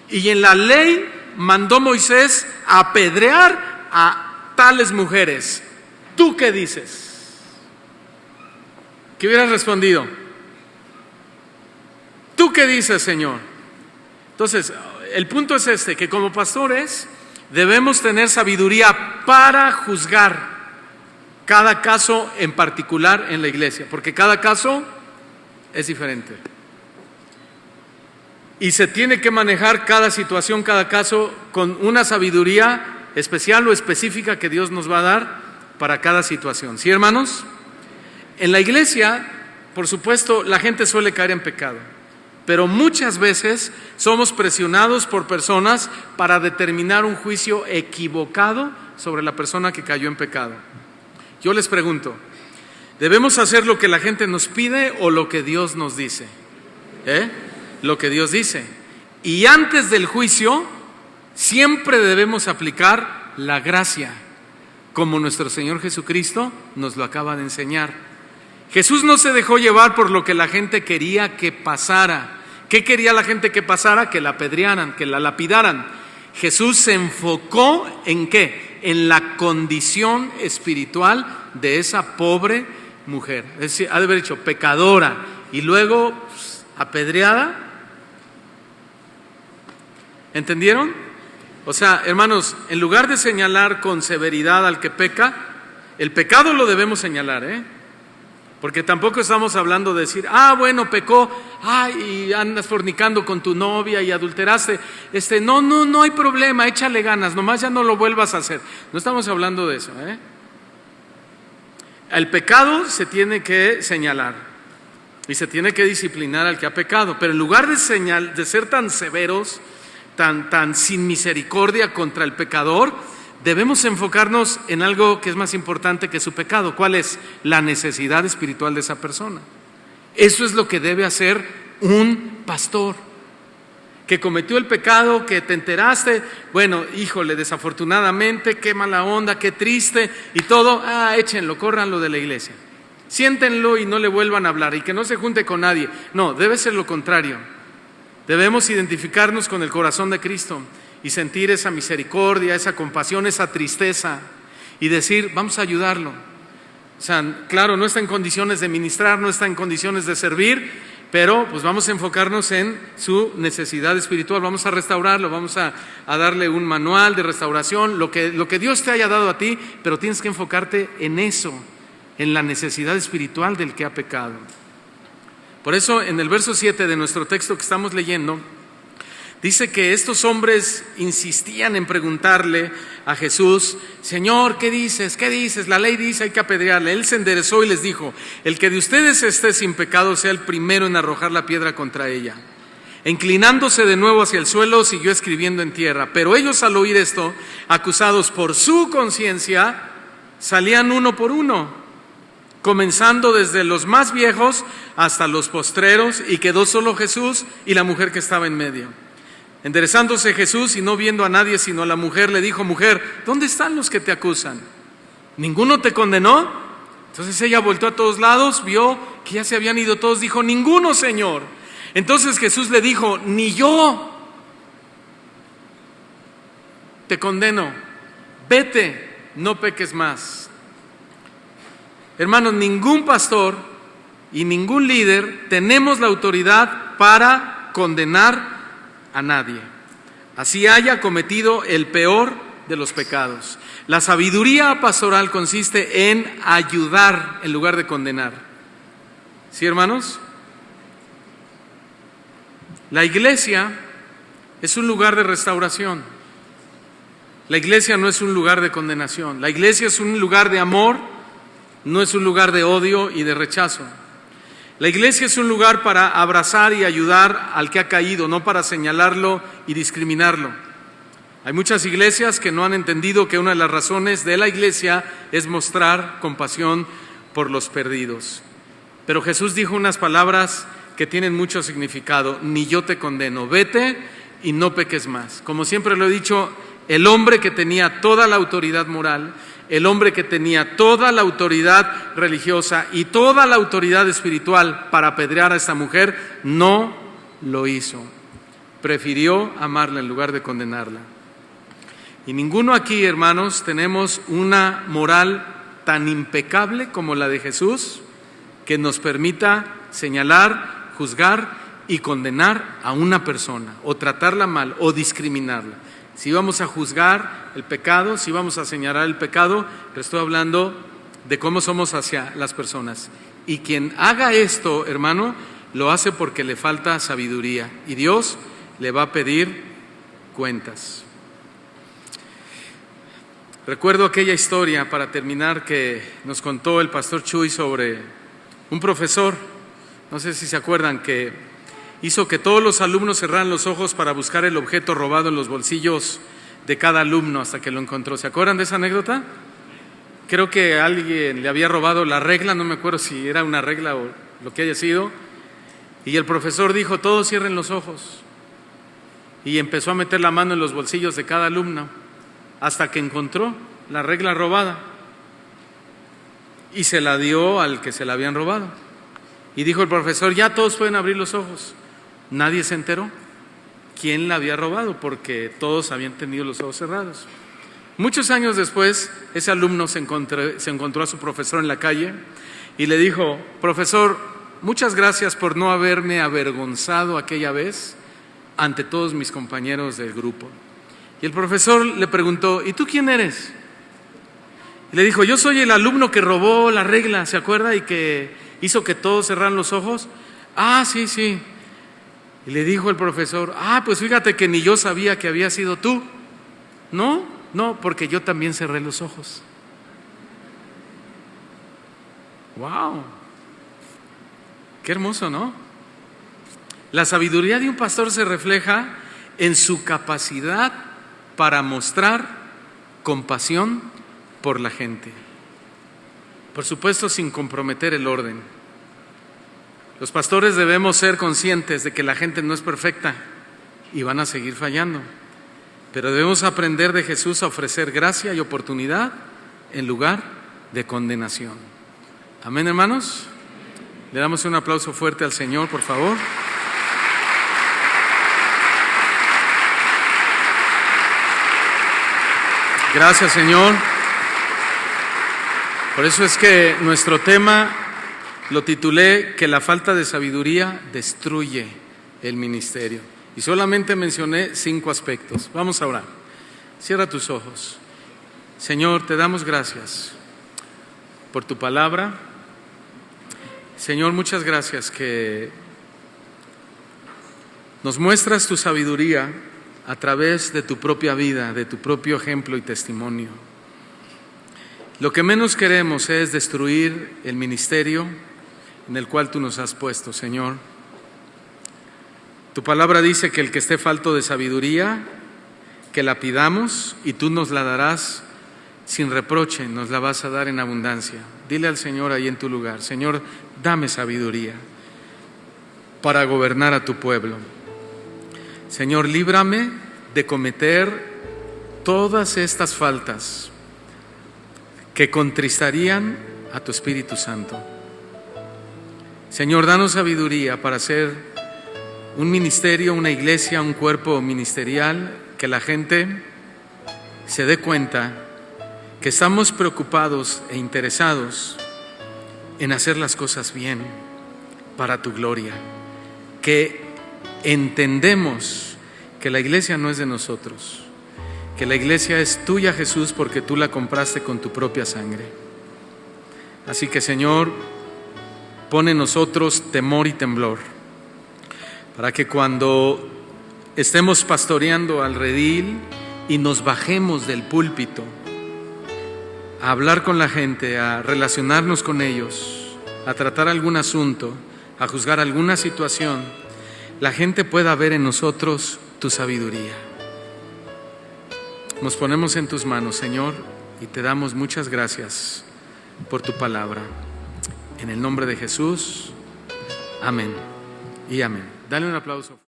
S1: Y en la ley mandó Moisés apedrear a tales mujeres. ¿Tú qué dices? ¿Qué hubieras respondido? ¿Tú qué dices, Señor? Entonces, el punto es que como pastores debemos tener sabiduría para juzgar cada caso en particular en la iglesia, porque cada caso es diferente. Y se tiene que manejar cada situación, cada caso, con una sabiduría especial o específica que Dios nos va a dar para cada situación. ¿Sí, hermanos? En la iglesia, por supuesto, la gente suele caer en pecado, pero muchas veces somos presionados por personas para determinar un juicio equivocado sobre la persona que cayó en pecado. Yo les pregunto, ¿debemos hacer lo que la gente nos pide o lo que Dios nos dice? Lo que Dios dice. Y antes del juicio, siempre debemos aplicar la gracia, como nuestro Señor Jesucristo nos lo acaba de enseñar. Jesús no se dejó llevar por lo que la gente quería que pasara. ¿Qué quería la gente que pasara? Que la apedrearan, que la lapidaran. Jesús se enfocó ¿en qué? En la condición espiritual de esa pobre mujer. Es decir, ha de haber dicho pecadora y luego apedreada. ¿Entendieron? O sea, hermanos, en lugar de señalar con severidad al que peca, el pecado lo debemos señalar, porque tampoco estamos hablando de decir, bueno, pecó, y andas fornicando con tu novia y adulteraste. No hay problema, échale ganas, nomás ya no lo vuelvas a hacer. No estamos hablando de eso, El pecado se tiene que señalar y se tiene que disciplinar al que ha pecado, pero en lugar de ser tan severos, tan sin misericordia contra el pecador, debemos enfocarnos en algo que es más importante que su pecado. ¿Cuál es? La necesidad espiritual de esa persona. Eso es lo que debe hacer un pastor. que cometió el pecado, que te enteraste, bueno, híjole, desafortunadamente, qué mala onda, qué triste y todo, échenlo, córranlo de la iglesia. Siéntenlo y no le vuelvan a hablar y que no se junte con nadie. No, debe ser lo contrario. Debemos identificarnos con el corazón de Cristo y sentir esa misericordia, esa compasión, esa tristeza y decir, vamos a ayudarlo. O sea, claro, no está en condiciones de ministrar, no está en condiciones de servir, pero pues vamos a enfocarnos en su necesidad espiritual, vamos a restaurarlo, vamos a darle un manual de restauración, lo que Dios te haya dado a ti, pero tienes que enfocarte en eso, en la necesidad espiritual del que ha pecado. Por eso en el verso 7 de nuestro texto que estamos leyendo, dice que estos hombres insistían en preguntarle a Jesús, Señor, ¿qué dices? ¿Qué dices? La ley dice hay que apedrearle. Él se enderezó y les dijo, el que de ustedes esté sin pecado sea el primero en arrojar la piedra contra ella. E inclinándose de nuevo hacia el suelo, siguió escribiendo en tierra. Pero ellos al oír esto, acusados por su conciencia, salían uno por uno, comenzando desde los más viejos hasta los postreros, y quedó solo Jesús y la mujer que estaba en medio. Enderezándose Jesús y no viendo a nadie sino a la mujer, le dijo, mujer, ¿dónde están los que te acusan? ¿Ninguno te condenó? Entonces ella volteó a todos lados, vio que ya se habían ido todos, dijo, ninguno, Señor. Entonces Jesús le dijo, ni yo te condeno, vete, no peques más. Hermanos, ningún pastor y ningún líder tenemos la autoridad para condenar a nadie, así haya cometido el peor de los pecados. La sabiduría pastoral consiste en ayudar en lugar de condenar. ¿Sí, hermanos? La iglesia es un lugar de restauración. La iglesia no es un lugar de condenación. La iglesia es un lugar de amor, no es un lugar de odio y de rechazo. La iglesia es un lugar para abrazar y ayudar al que ha caído, no para señalarlo y discriminarlo. Hay muchas iglesias que no han entendido que una de las razones de la iglesia es mostrar compasión por los perdidos. Pero Jesús dijo unas palabras que tienen mucho significado, ni yo te condeno, vete y no peques más. Como siempre lo he dicho, el hombre que tenía toda la autoridad moral, el hombre que tenía toda la autoridad religiosa y toda la autoridad espiritual para apedrear a esta mujer, no lo hizo. Prefirió amarla en lugar de condenarla. Y ninguno aquí, hermanos, tenemos una moral tan impecable como la de Jesús que nos permita señalar, juzgar y condenar a una persona o tratarla mal o discriminarla. Si vamos a juzgar el pecado, si vamos a señalar el pecado, pero estoy hablando de cómo somos hacia las personas. Y quien haga esto, hermano, lo hace porque le falta sabiduría y Dios le va a pedir cuentas. Recuerdo aquella historia, para terminar, que nos contó el pastor Chuy sobre un profesor, no sé si se acuerdan, que hizo que todos los alumnos cerraran los ojos para buscar el objeto robado en los bolsillos de cada alumno hasta que lo encontró. ¿Se acuerdan de esa anécdota? Creo que alguien le había robado la regla, no me acuerdo si era una regla o lo que haya sido, y el profesor dijo, todos cierren los ojos, y empezó a meter la mano en los bolsillos de cada alumno hasta que encontró la regla robada y se la dio al que se la habían robado. Y dijo el profesor, ya todos pueden abrir los ojos. Nadie se enteró quién la había robado porque todos habían tenido los ojos cerrados. Muchos años después, ese alumno se encontró a su profesor en la calle y le dijo, profesor, muchas gracias por no haberme avergonzado aquella vez ante todos mis compañeros del grupo. Y el profesor le preguntó, ¿y tú quién eres? Y le dijo, yo soy el alumno que robó la regla, ¿se acuerda? Y que hizo que todos cerraran los ojos. Ah, sí, sí. Y le dijo el profesor, pues fíjate que ni yo sabía que había sido tú. No, porque yo también cerré los ojos. Wow, qué hermoso, ¿no? La sabiduría de un pastor se refleja en su capacidad para mostrar compasión por la gente. Por supuesto, sin comprometer el orden. Los pastores debemos ser conscientes de que la gente no es perfecta y van a seguir fallando. Pero debemos aprender de Jesús a ofrecer gracia y oportunidad en lugar de condenación. Amén, hermanos. Le damos un aplauso fuerte al Señor, por favor. Gracias, Señor. Por eso es que nuestro tema lo titulé que la falta de sabiduría destruye el ministerio. Y solamente mencioné 5 aspectos. Vamos a orar. Cierra tus ojos. Señor, te damos gracias por tu palabra. Señor, muchas gracias que nos muestras tu sabiduría a través de tu propia vida, de tu propio ejemplo y testimonio. Lo que menos queremos es destruir el ministerio en el cual tú nos has puesto, Señor. Tu palabra dice que el que esté falto de sabiduría, que la pidamos y tú nos la darás sin reproche, nos la vas a dar en abundancia. Dile al Señor ahí en tu lugar: Señor, dame sabiduría para gobernar a tu pueblo. Señor, líbrame de cometer todas estas faltas que contristarían a tu Espíritu Santo. Señor, danos sabiduría para hacer un ministerio, una iglesia, un cuerpo ministerial, que la gente se dé cuenta que estamos preocupados e interesados en hacer las cosas bien para tu gloria, que entendemos que la iglesia no es de nosotros, que la iglesia es tuya, Jesús, porque tú la compraste con tu propia sangre. Así que, Señor, pon en nosotros temor y temblor, para que cuando estemos pastoreando al redil y nos bajemos del púlpito a hablar con la gente, a relacionarnos con ellos, a tratar algún asunto, a juzgar alguna situación, la gente pueda ver en nosotros tu sabiduría. Nos ponemos en tus manos, Señor, y te damos muchas gracias por tu palabra. En el nombre de Jesús, amén y amén. Dale un aplauso.